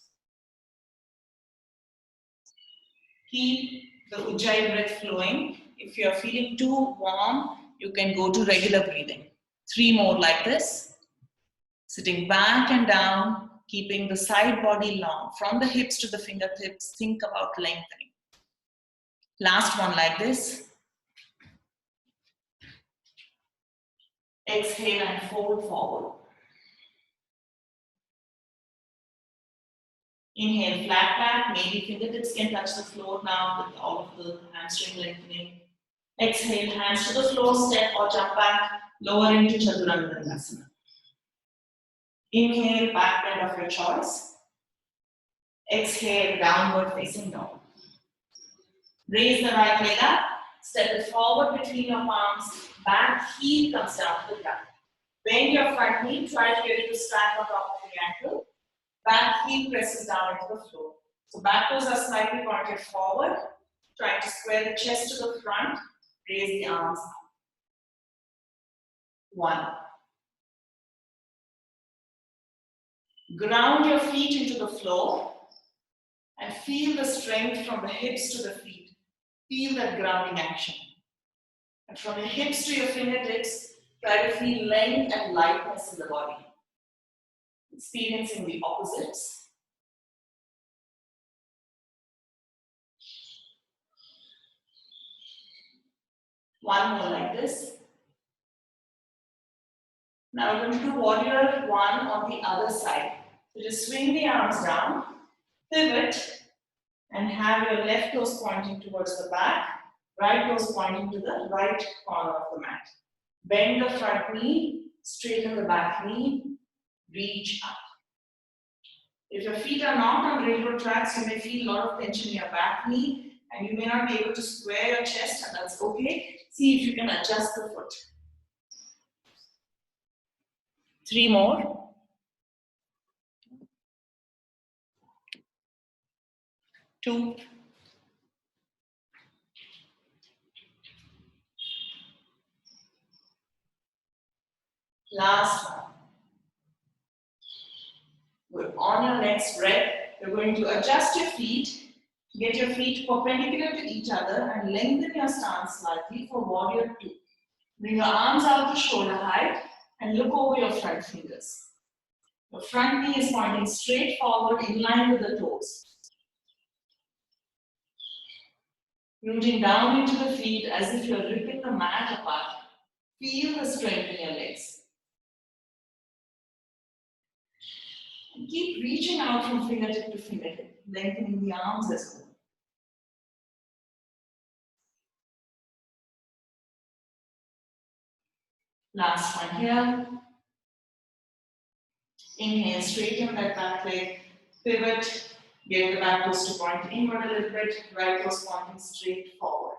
Keep the Ujjayi breath flowing. If you are feeling too warm, you can go to regular breathing. Three more like this. Sitting back and down, keeping the side body long. From the hips to the fingertips, think about lengthening. Last one like this. Exhale and fold forward. Inhale, flat back. Maybe fingertips can touch the floor now with all of the hamstring lengthening. Exhale, hands to the floor, step or jump back, lower into Chaturanga Dandasana. Inhale, back bend of your choice. Exhale, downward facing dog. Raise the right leg up, step it forward between your palms, back heel comes down to the ground. Bend your front knee, try to get it to stand on top of the ankle. Back heel presses down into the floor. So back toes are slightly pointed forward, trying to square the chest to the front, raise the arms up. One. Ground your feet into the floor and feel the strength from the hips to the feet. Feel that grounding action. And from your hips to your fingertips, try to feel length and lightness in the body. Experiencing the opposites. One more like this. Now we're going to do warrior one on the other side. So just swing the arms down, pivot, and have your left toes pointing towards the back, right toes pointing to the right corner of the mat. Bend the front knee, straighten the back knee, reach up. If your feet are not on railroad tracks, you may feel a lot of tension in your back knee and you may not be able to square your chest, and that's okay. See if you can adjust the foot. Three more. Two. Last one. Good. On your next breath, you're going to adjust your feet, get your feet perpendicular to each other and lengthen your stance slightly for warrior two. Bring your arms out to shoulder height and look over your front fingers. Your front knee is pointing straight forward in line with the toes. Rooting down into the feet as if you're ripping the mat apart. Feel the strength in your legs. And keep reaching out from fingertip to fingertip, lengthening the arms as well. Last one here. Inhale, straighten that back leg, pivot, get the back toes to point inward a little bit, right toes pointing straight forward.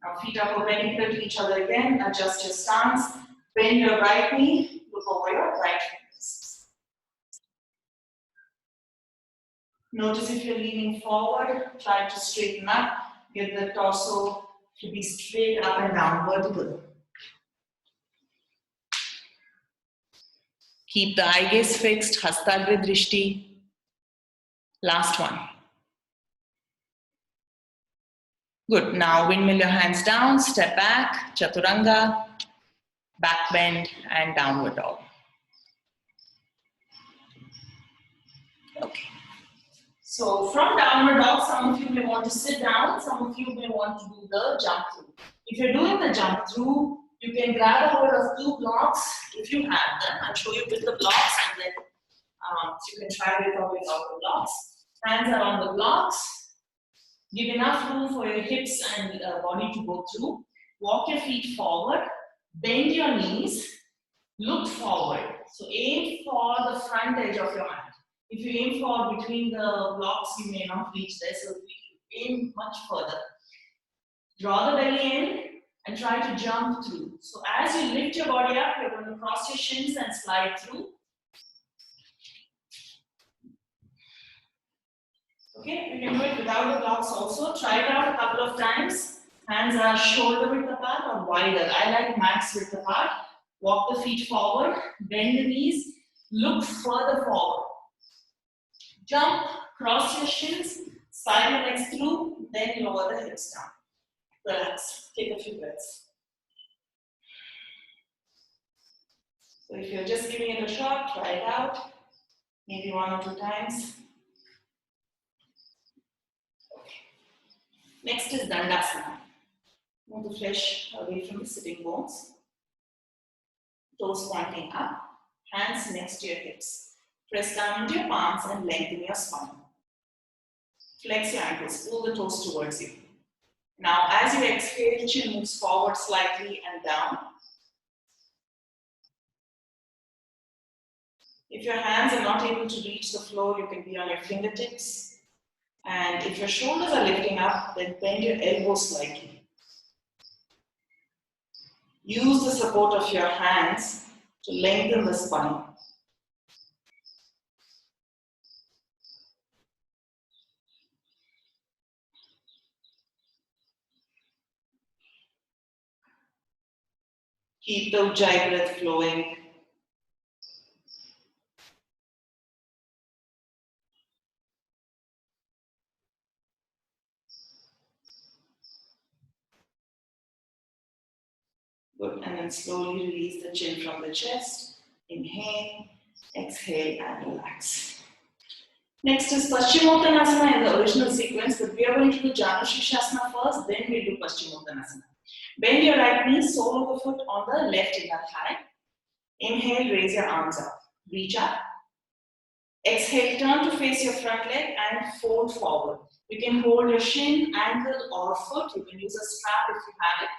Now feet are perpendicular to each other again, adjust your stance, bend your right knee, look over your right fingers. Notice if you're leaning forward, try to straighten up, get the torso to be straight up and down, vertical. Keep the eye gaze fixed, Hastagri Drishti. Last one. Good. Now windmill your hands down, step back, Chaturanga, back bend, and downward dog. Okay. So from downward dog, some of you may want to sit down, some of you may want to do the jump through. If you're doing the jump through, you can grab a hold of 2 blocks if you have them. I'll show you with the blocks and then you can try it or without the blocks. Hands are on the blocks. Give enough room for your hips and body to go through. Walk your feet forward. Bend your knees. Look forward. So aim for the front edge of your hand. If you aim for between the blocks, you may not reach there. So aim much further. Draw the belly in and try to jump through. So as you lift your body up, you're going to cross your shins and slide through. Okay, you can do it without the blocks also. Try it out a couple of times. Hands are shoulder width apart or wider. I like max width apart. Walk the feet forward, bend the knees, look further forward. Jump, cross your shins, side your legs through, then lower the hips down. Relax, take a few breaths. So if you're just giving it a shot, try it out. Maybe 1 or 2 times. Okay. Next is Dandasana. Move the flesh away from the sitting bones. Toes pointing up, hands next to your hips. Press down into your palms and lengthen your spine. Flex your ankles, pull the toes towards you. Now, as you exhale, chin moves forward slightly and down. If your hands are not able to reach the floor, you can be on your fingertips. And if your shoulders are lifting up, then bend your elbows slightly. Use the support of your hands to lengthen the spine. Keep the Ujjayi breath flowing. Good, and then slowly release the chin from the chest. Inhale, exhale, and relax. Next is Paschimottanasana in the original sequence, but we are going to do Janu Shirshasana first, then we'll do Paschimottanasana. Bend your right knee, sole of the foot on the left inner thigh. Inhale, raise your arms up. Reach up. Exhale, turn to face your front leg and fold forward. You can hold your shin, ankle, or foot. You can use a strap if you have it.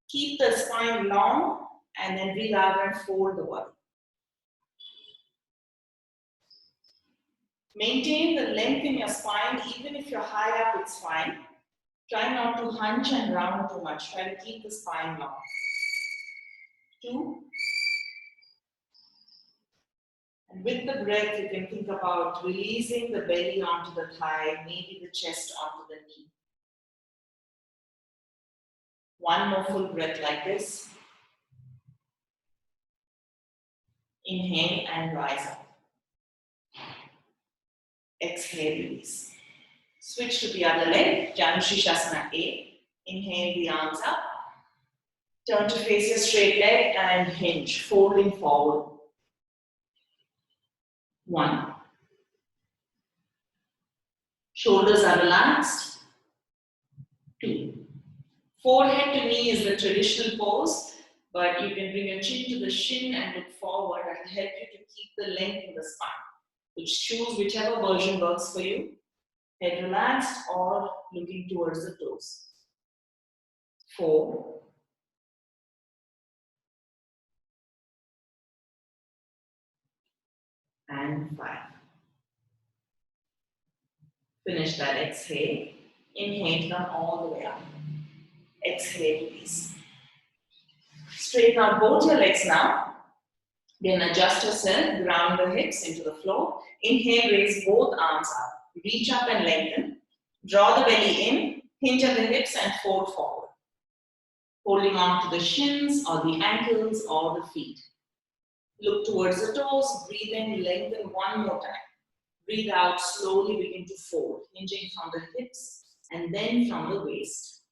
Keep the spine long and then breathe out and fold the body. Maintain the length in your spine, even if you're high up, it's fine. Try not to hunch and round too much. Try to keep the spine long. 2. And with the breath, you can think about releasing the belly onto the thigh, maybe the chest onto the knee. 1 more full breath like this. Inhale and rise up. Exhale, release. Switch to the other leg, Janu Shirshasana A. Inhale the arms up. Turn to face your straight leg and hinge, folding forward. 1. Shoulders are relaxed. 2. Forehead to knee is the traditional pose, but you can bring your chin to the shin and look forward. That will help you to keep the length in the spine. So choose whichever version works for you. Head relaxed or looking towards the toes. 4. And 5. Finish that. Exhale. Inhale, come all the way up. Exhale, release. Straighten out both your legs now. Then adjust yourself, ground the hips into the floor. Inhale, raise both arms up. Reach up and lengthen. Draw the belly in, hinge at the hips and fold forward. Holding on to the shins or the ankles or the feet. Look towards the toes, breathe in, lengthen one more time. Breathe out, slowly begin to fold, hinging from the hips and then from the waist.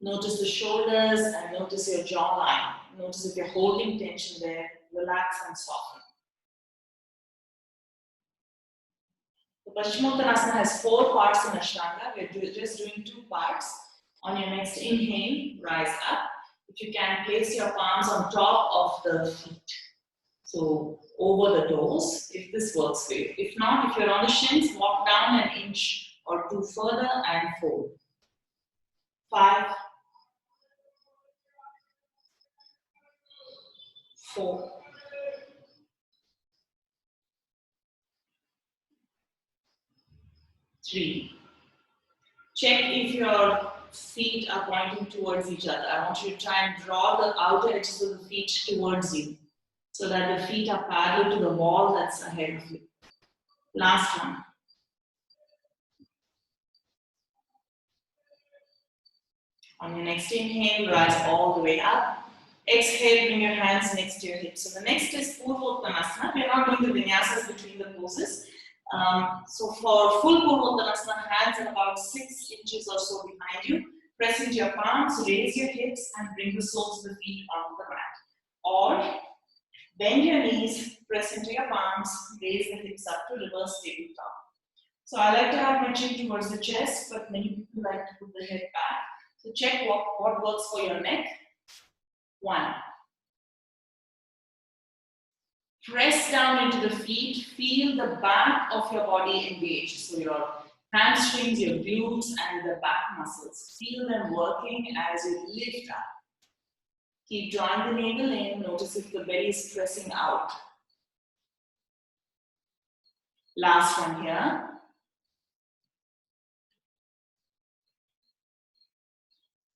Notice the shoulders and notice your jawline. Notice if you're holding tension there, relax and soften. The Paschimottanasana has 4 parts in Ashtanga. We're just doing 2 parts. On your next inhale, rise up. If you can, place your palms on top of the feet. So over the toes, if this works for you. If not, if you're on the shins, walk down an inch or 2 further and fold. 5, 4, 3. Check if your feet are pointing towards each other. I want you to try and draw the outer edges of the feet towards you so that the feet are parallel to the wall that's ahead of you. Last one. On your next inhale, rise all the way up. Exhale, bring your hands next to your hips. So the next is Purvottanasana. We're not doing the vinyasas between the poses. So for full Purvottanasana, hands are about 6 inches or so behind you. Press into your palms, raise your hips and bring the soles of the feet onto the mat. Or bend your knees, press into your palms, raise the hips up to reverse tabletop. So I like to have my chin towards the chest, but many people like to put the head back. So check what works for your neck. 1. Press down into the feet. Feel the back of your body engaged. So your hamstrings, your glutes, and the back muscles. Feel them working as you lift up. Keep drawing the navel in. Notice if the belly is pressing out. Last one here.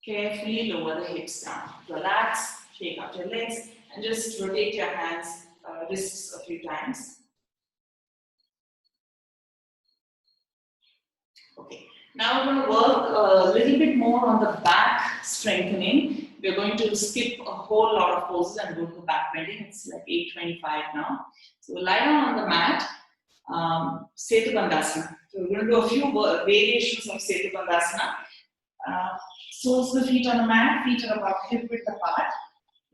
Carefully lower the hips down. Relax, shake out your legs, and just rotate your hands, wrists a few times. Okay, now we're going to work a little bit more on the back strengthening. We're going to skip a whole lot of poses and go to back bending. It's like 8:25 now. So lie down on the mat, Setu Bandhasana. So we're going to do a few variations of Setu Bandhasana. Soles of the feet on the mat, feet are about hip width apart.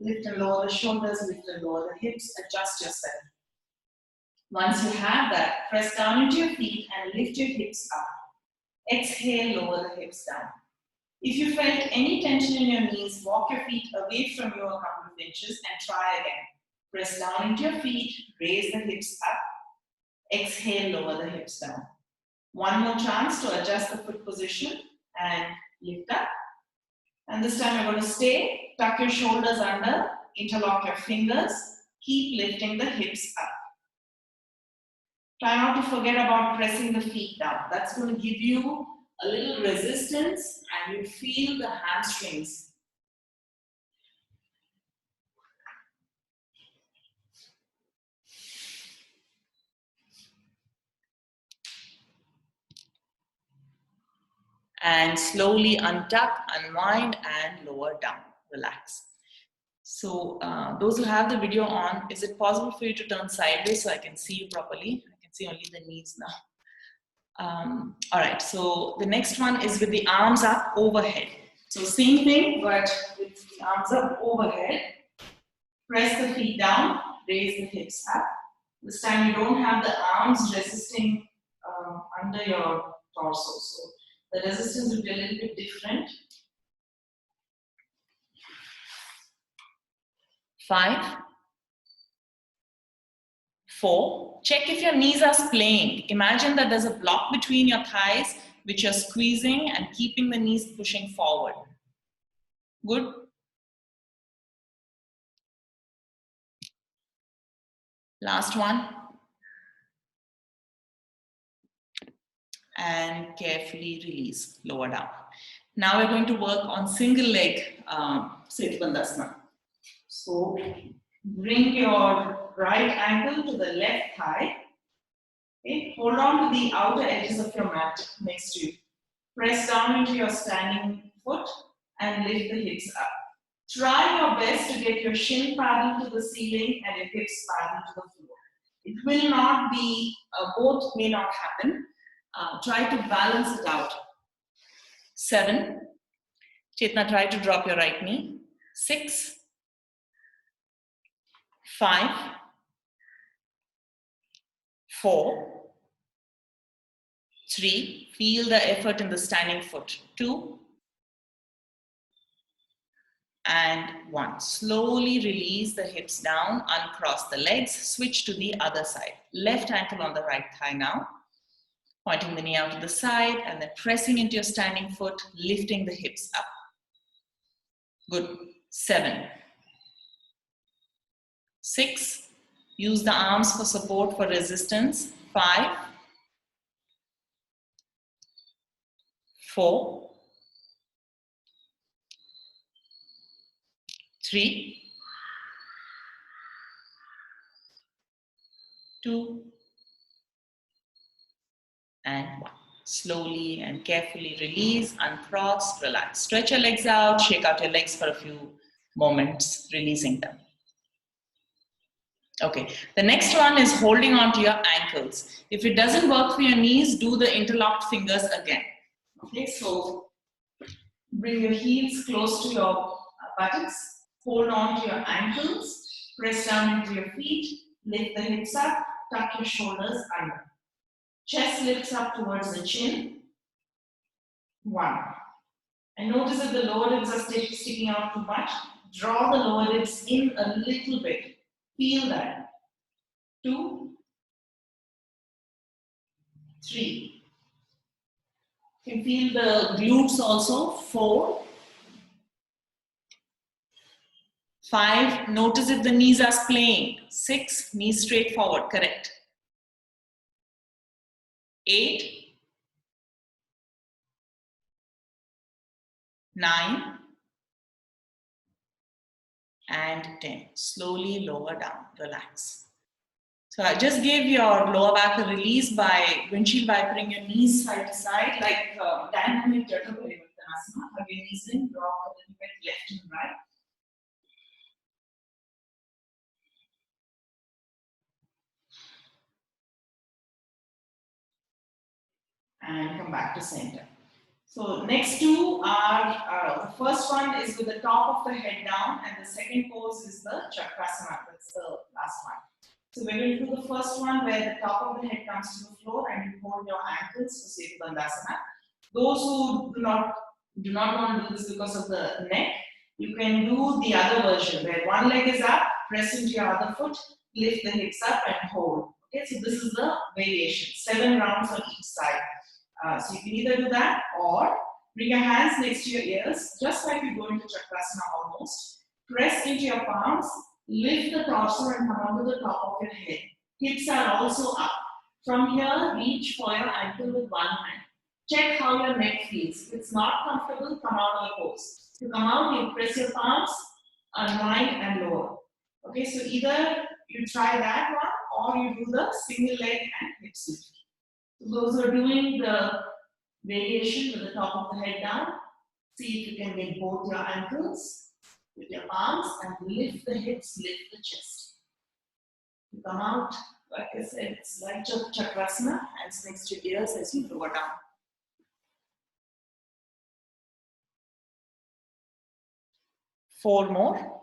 Lift and lower the shoulders, lift and lower the hips, adjust yourself. Once you have that, press down into your feet and lift your hips up. Exhale, lower the hips down. If you felt any tension in your knees, walk your feet away from you a couple of inches and try again. Press down into your feet, raise the hips up. Exhale, lower the hips down. One more chance to adjust the foot position and lift up. And this time you're going to stay, tuck your shoulders under, interlock your fingers, keep lifting the hips up. Try not to forget about pressing the feet down. That's going to give you a little resistance and you feel the hamstrings. And slowly untuck, unwind and lower down. Relax. So those who have the video on, is it possible for you to turn sideways so I can see you properly? I can see only the knees now. All right, so the next one is with the arms up overhead. So same thing, but with the arms up overhead. Press the feet down, raise the hips up. This time you don't have the arms resisting under your torso. So the resistance will be a little bit different. 5, 4. Check if your knees are splaying. Imagine that there's a block between your thighs which you're squeezing and keeping the knees pushing forward. Good. Last one. And carefully release, lower down. Now we're going to work on single leg Setubandhasana. So bring your right ankle to the left thigh. Okay. Hold on to the outer edges of your mat next to you. Press down into your standing foot and lift the hips up. Try your best to get your shin parallel to the ceiling and your hips parallel to the floor. It will not be, both may not happen. Try to balance it out. 7. Chetna, try to drop your right knee. 6. 5. 4. 3. Feel the effort in the standing foot. 2. And 1. Slowly release the hips down, uncross the legs, switch to the other side. Left ankle on the right thigh now. Pointing the knee out to the side and then pressing into your standing foot, lifting the hips up. Good. 7. 6. Use the arms for support, for resistance. 5. 4. 3. 2. And 1. Slowly and carefully release, uncross, relax. Stretch your legs out, shake out your legs for a few moments, releasing them. Okay, the next one is holding on to your ankles. If it doesn't work for your knees, do the interlocked fingers again. Okay, so bring your heels close to your buttocks, hold on to your ankles, press down into your feet, lift the hips up, tuck your shoulders under. Chest lifts up towards the chin. 1. And notice if the lower ribs are sticking out too much, draw the lower ribs in a little bit. Feel that. 2. 3. You can feel the glutes also. 4. 5. Notice if the knees are splaying. 6. Knees straight forward. Correct. 8. 9. And 10. Slowly lower down. Relax. So I just gave your lower back a release by windshield wipering your knees side to side, like dynamic Jata Parivartanasana. Hug your knees in, drop a little bit left and right. And come back to center. So next two are, the first one is with the top of the head down, and the second pose is the Chakrasana. That's the last one. So we're going to do the first one where the top of the head comes to the floor and you hold your ankles for Setubandhasana. Those who do not want to do this because of the neck, you can do the other version where one leg is up, press into your other foot, lift the hips up and hold. Okay, so this is the variation. 7 rounds on each side. So you can either do that or bring your hands next to your ears, just like you go into Chakrasana almost. Press into your palms, lift the torso and come onto the top of your head. Hips are also up. From here, reach for your ankle with one hand. Check how your neck feels. If it's not comfortable, come out of the pose. To come out, you press your palms, unwind and lower. Okay, so either you try that one or you do the single leg and hip lift. So those who are doing the variation with the top of the head down, see if you can get both your ankles with your palms and lift the hips, lift the chest. You come out, like I said, it's like Chakrasana, hands next to your ears as you lower down. 4 more.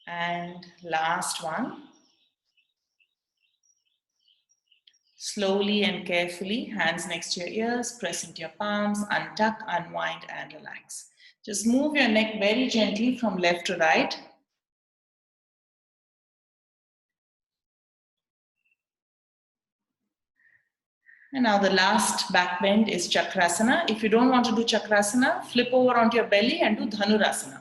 And last one. Slowly and carefully, hands next to your ears, press into your palms, untuck, unwind, and relax. Just move your neck very gently from left to right. And now the last back bend is Chakrasana. If you don't want to do Chakrasana, flip over onto your belly and do Dhanurasana.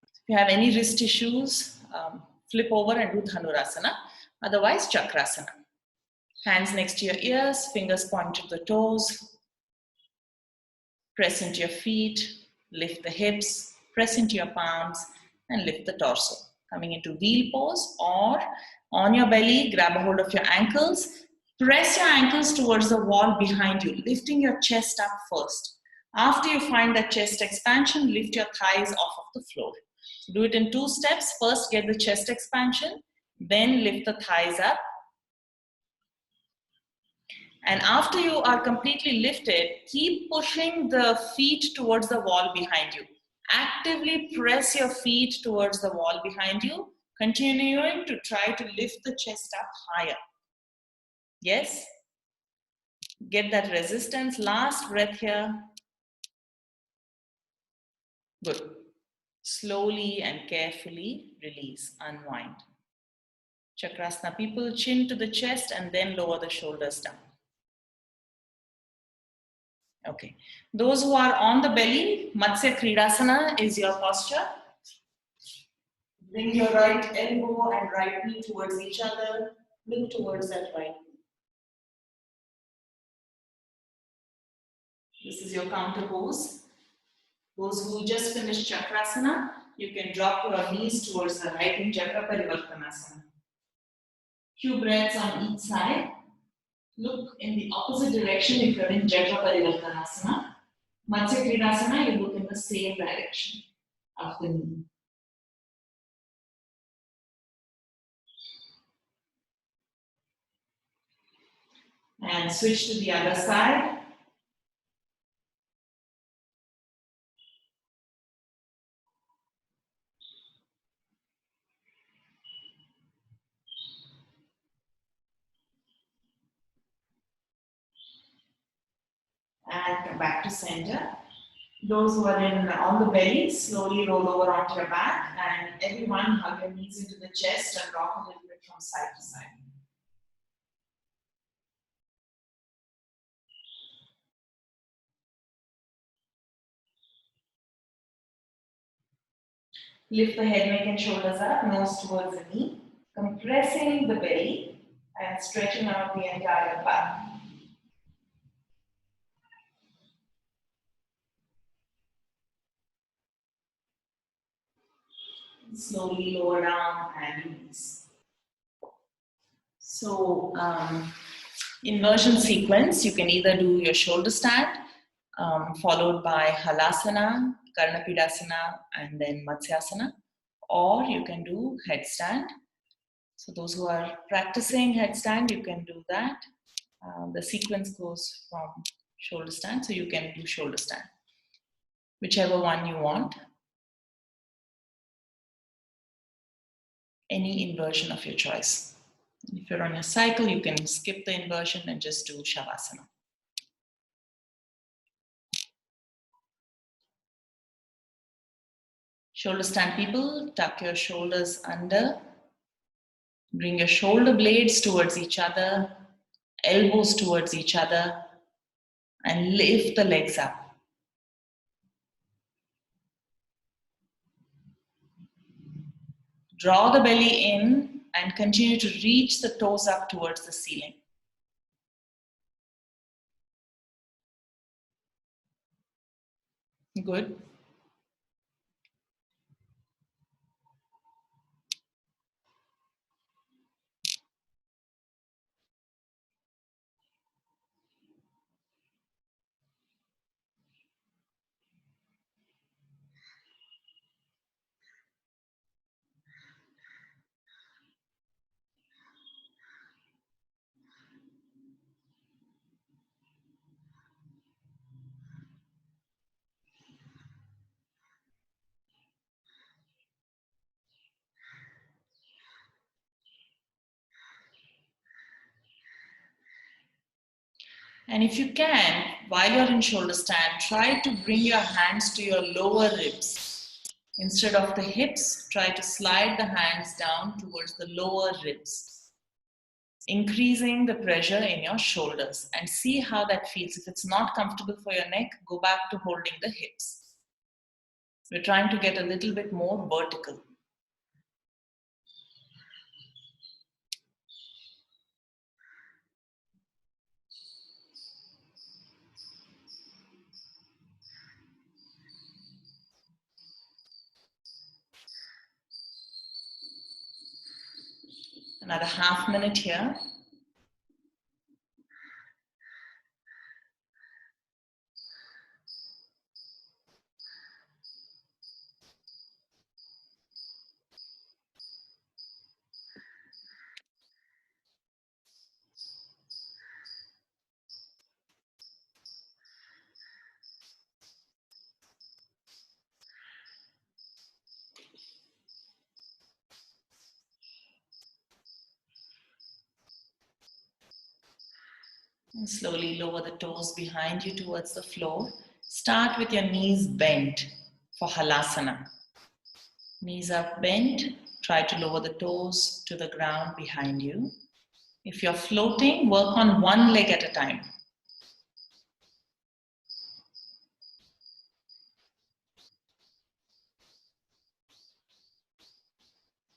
If you have any wrist issues, flip over and do Dhanurasana. Otherwise, Chakrasana. Hands next to your ears, fingers point to the toes. Press into your feet, lift the hips, press into your palms, and lift the torso. Coming into wheel pose, or on your belly, grab a hold of your ankles. Press your ankles towards the wall behind you, lifting your chest up first. After you find that chest expansion, lift your thighs off of the floor. Do it in 2 steps. First, get the chest expansion, then lift the thighs up. And after you are completely lifted, keep pushing the feet towards the wall behind you. Actively press your feet towards the wall behind you, continuing to try to lift the chest up higher. Yes? Get that resistance. Last breath here. Good. Slowly and carefully release, unwind. Chakrasana people, chin to the chest and then lower the shoulders down. Okay. Those who are on the belly, Matsya Kridasana is your posture. Bring your right elbow and right knee towards each other. Look towards that right knee. This is your counter pose. Those who just finished Chakrasana, you can drop your knees towards the right in Chakra Parivartanasana. Few breaths on each side. Look in the opposite direction if you're in Chakra Parivartanasana. Matsya Kridasana, you look in the same direction of the knee. And switch to the other side. And come back to center. Those who are on the belly, slowly roll over onto your back, and everyone hug your knees into the chest and rock a little bit from side to side. Lift the head, neck, and shoulders up, nose towards the knee, compressing the belly and stretching out the entire back. Slowly lower down and release. So, inversion sequence, you can either do your shoulder stand, followed by Halasana, Karnapidasana, and then Matsyasana, or you can do headstand. So those who are practicing headstand, you can do that. The sequence goes from shoulder stand, so you can do shoulder stand, whichever one you want. Any inversion of your choice. If you're on a cycle, you can skip the inversion and just do Shavasana. Shoulder stand people, tuck your shoulders under. Bring your shoulder blades towards each other, elbows towards each other, and lift the legs up. Draw the belly in and continue to reach the toes up towards the ceiling. Good. And if you can, while you're in shoulder stand, try to bring your hands to your lower ribs. Instead of the hips, try to slide the hands down towards the lower ribs, increasing the pressure in your shoulders, and see how that feels. If it's not comfortable for your neck, go back to holding the hips. We're trying to get a little bit more vertical. Another half minute here. And slowly lower the toes behind you towards the floor. Start with your knees bent for halasana. Knees are bent. Try to lower the toes to the ground behind you. If you're floating, work on one leg at a time.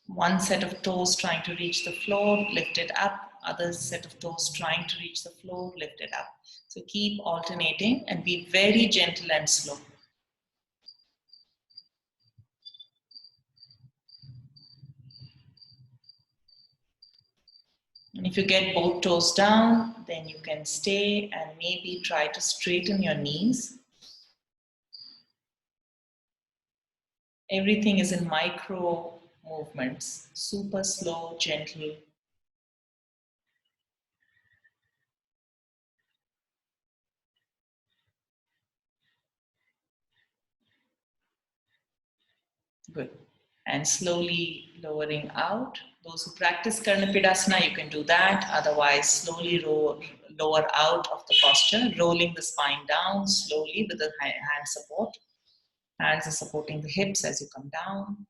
One set of toes trying to reach the floor, lift it up. Other set of toes trying to reach the floor, lift it up. So keep alternating and be very gentle and slow. And if you get both toes down, then you can stay and maybe try to straighten your knees. Everything is in micro movements, super slow, gentle. Good. And slowly lowering out. Those who practice Karnapidasana, you can do that. Otherwise, slowly lower out of the posture, rolling the spine down slowly with the hand support. Hands are supporting the hips as you come down.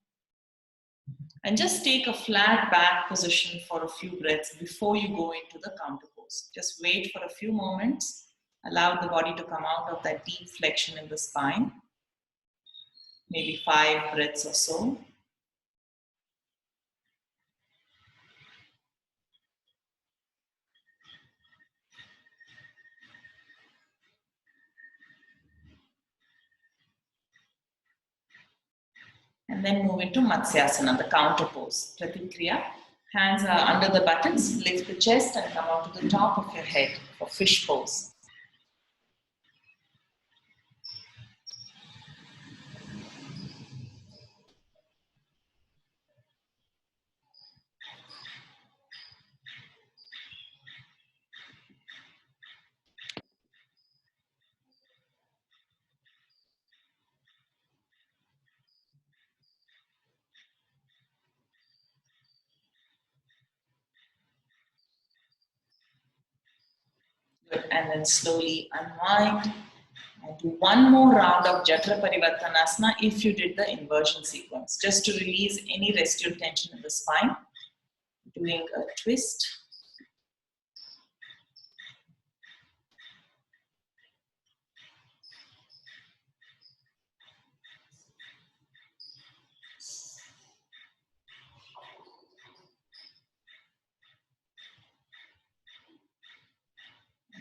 And just take a flat back position for a few breaths before you go into the counter pose. Just wait for a few moments. Allow the body to come out of that deep flexion in the spine. Maybe 5 breaths or so. And then move into Matsyasana, the counter pose. Pratikriya. Hands are under the buttocks. Lift the chest and come out to the top of your head for fish pose. Good. And then slowly unwind. And do one more round of Jatra Parivartanasana if you did the inversion sequence, just to release any residual tension in the spine. Doing a twist.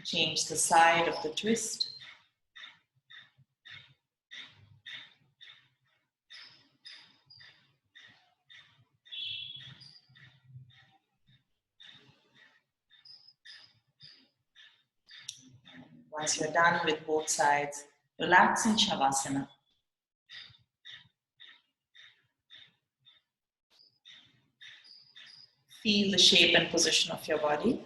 Change the side of the twist. Once you're done with both sides, relax in Shavasana. Feel the shape and position of your body.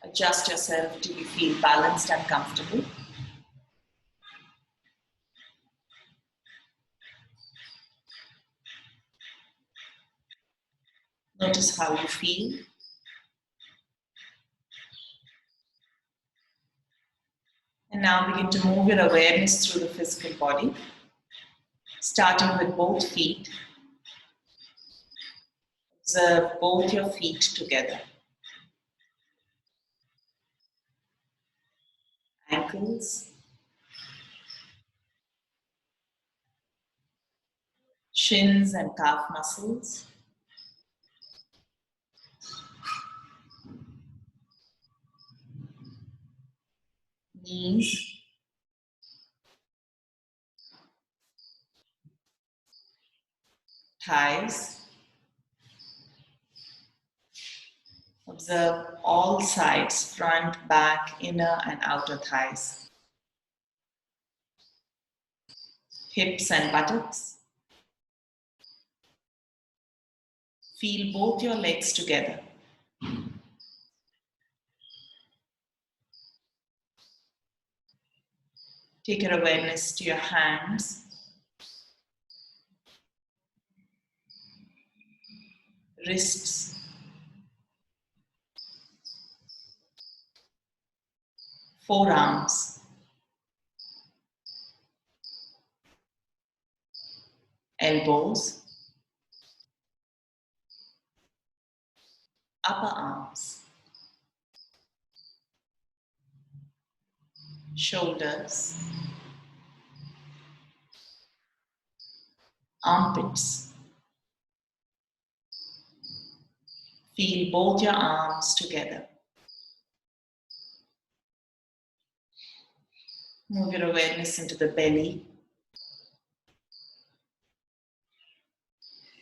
Adjust yourself till you feel balanced and comfortable. Notice how you feel. And now begin to move your awareness through the physical body, starting with both feet. Observe both your feet together. Ankles, shins and calf muscles, knees, thighs. Observe all sides, front, back, inner and outer thighs, hips and buttocks. Feel both your legs together. Take your awareness to your hands, wrists, forearms, elbows, upper arms, shoulders, armpits. Feel both your arms together. Move your awareness into the belly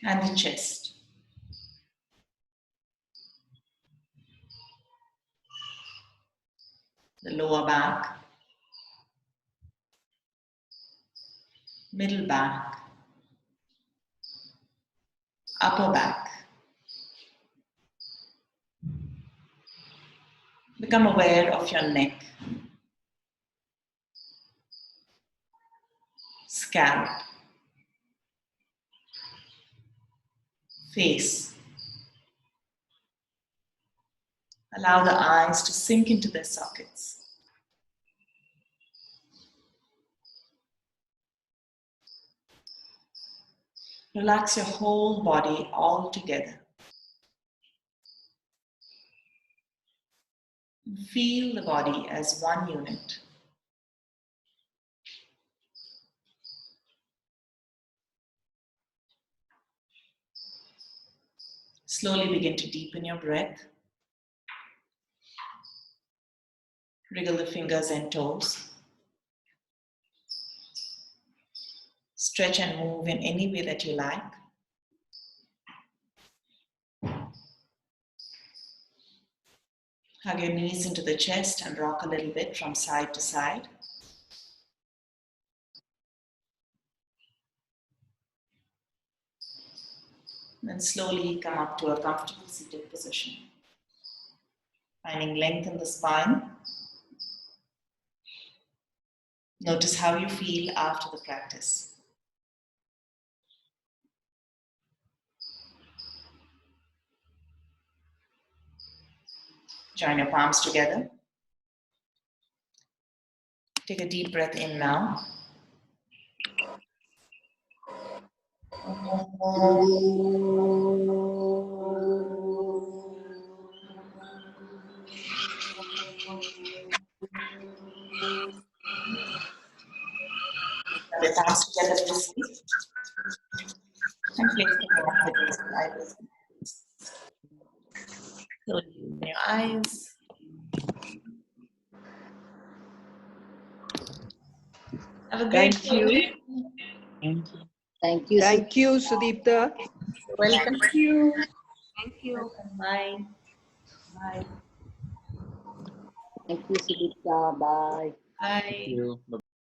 and the chest. The lower back, middle back, upper back. Become aware of your neck, scalp, face. Allow the eyes to sink into their sockets. Relax your whole body all together. Feel the body as one unit. Slowly begin to deepen your breath. Wriggle the fingers and toes. Stretch and move in any way that you like. Hug your knees into the chest and rock a little bit from side to side. Then slowly come up to a comfortable seated position. Finding length in the spine. Notice how you feel after the practice. Join your palms together. Take a deep breath in now. Put your palms together to sleep. And place the hands against the eyelids. Slowly open your eyes. Have a great Thank you. day. Thank you. Thank you, Sudipta. Welcome. Thank you. Bye. Bye. Thank you, Sudipta. Bye. Bye.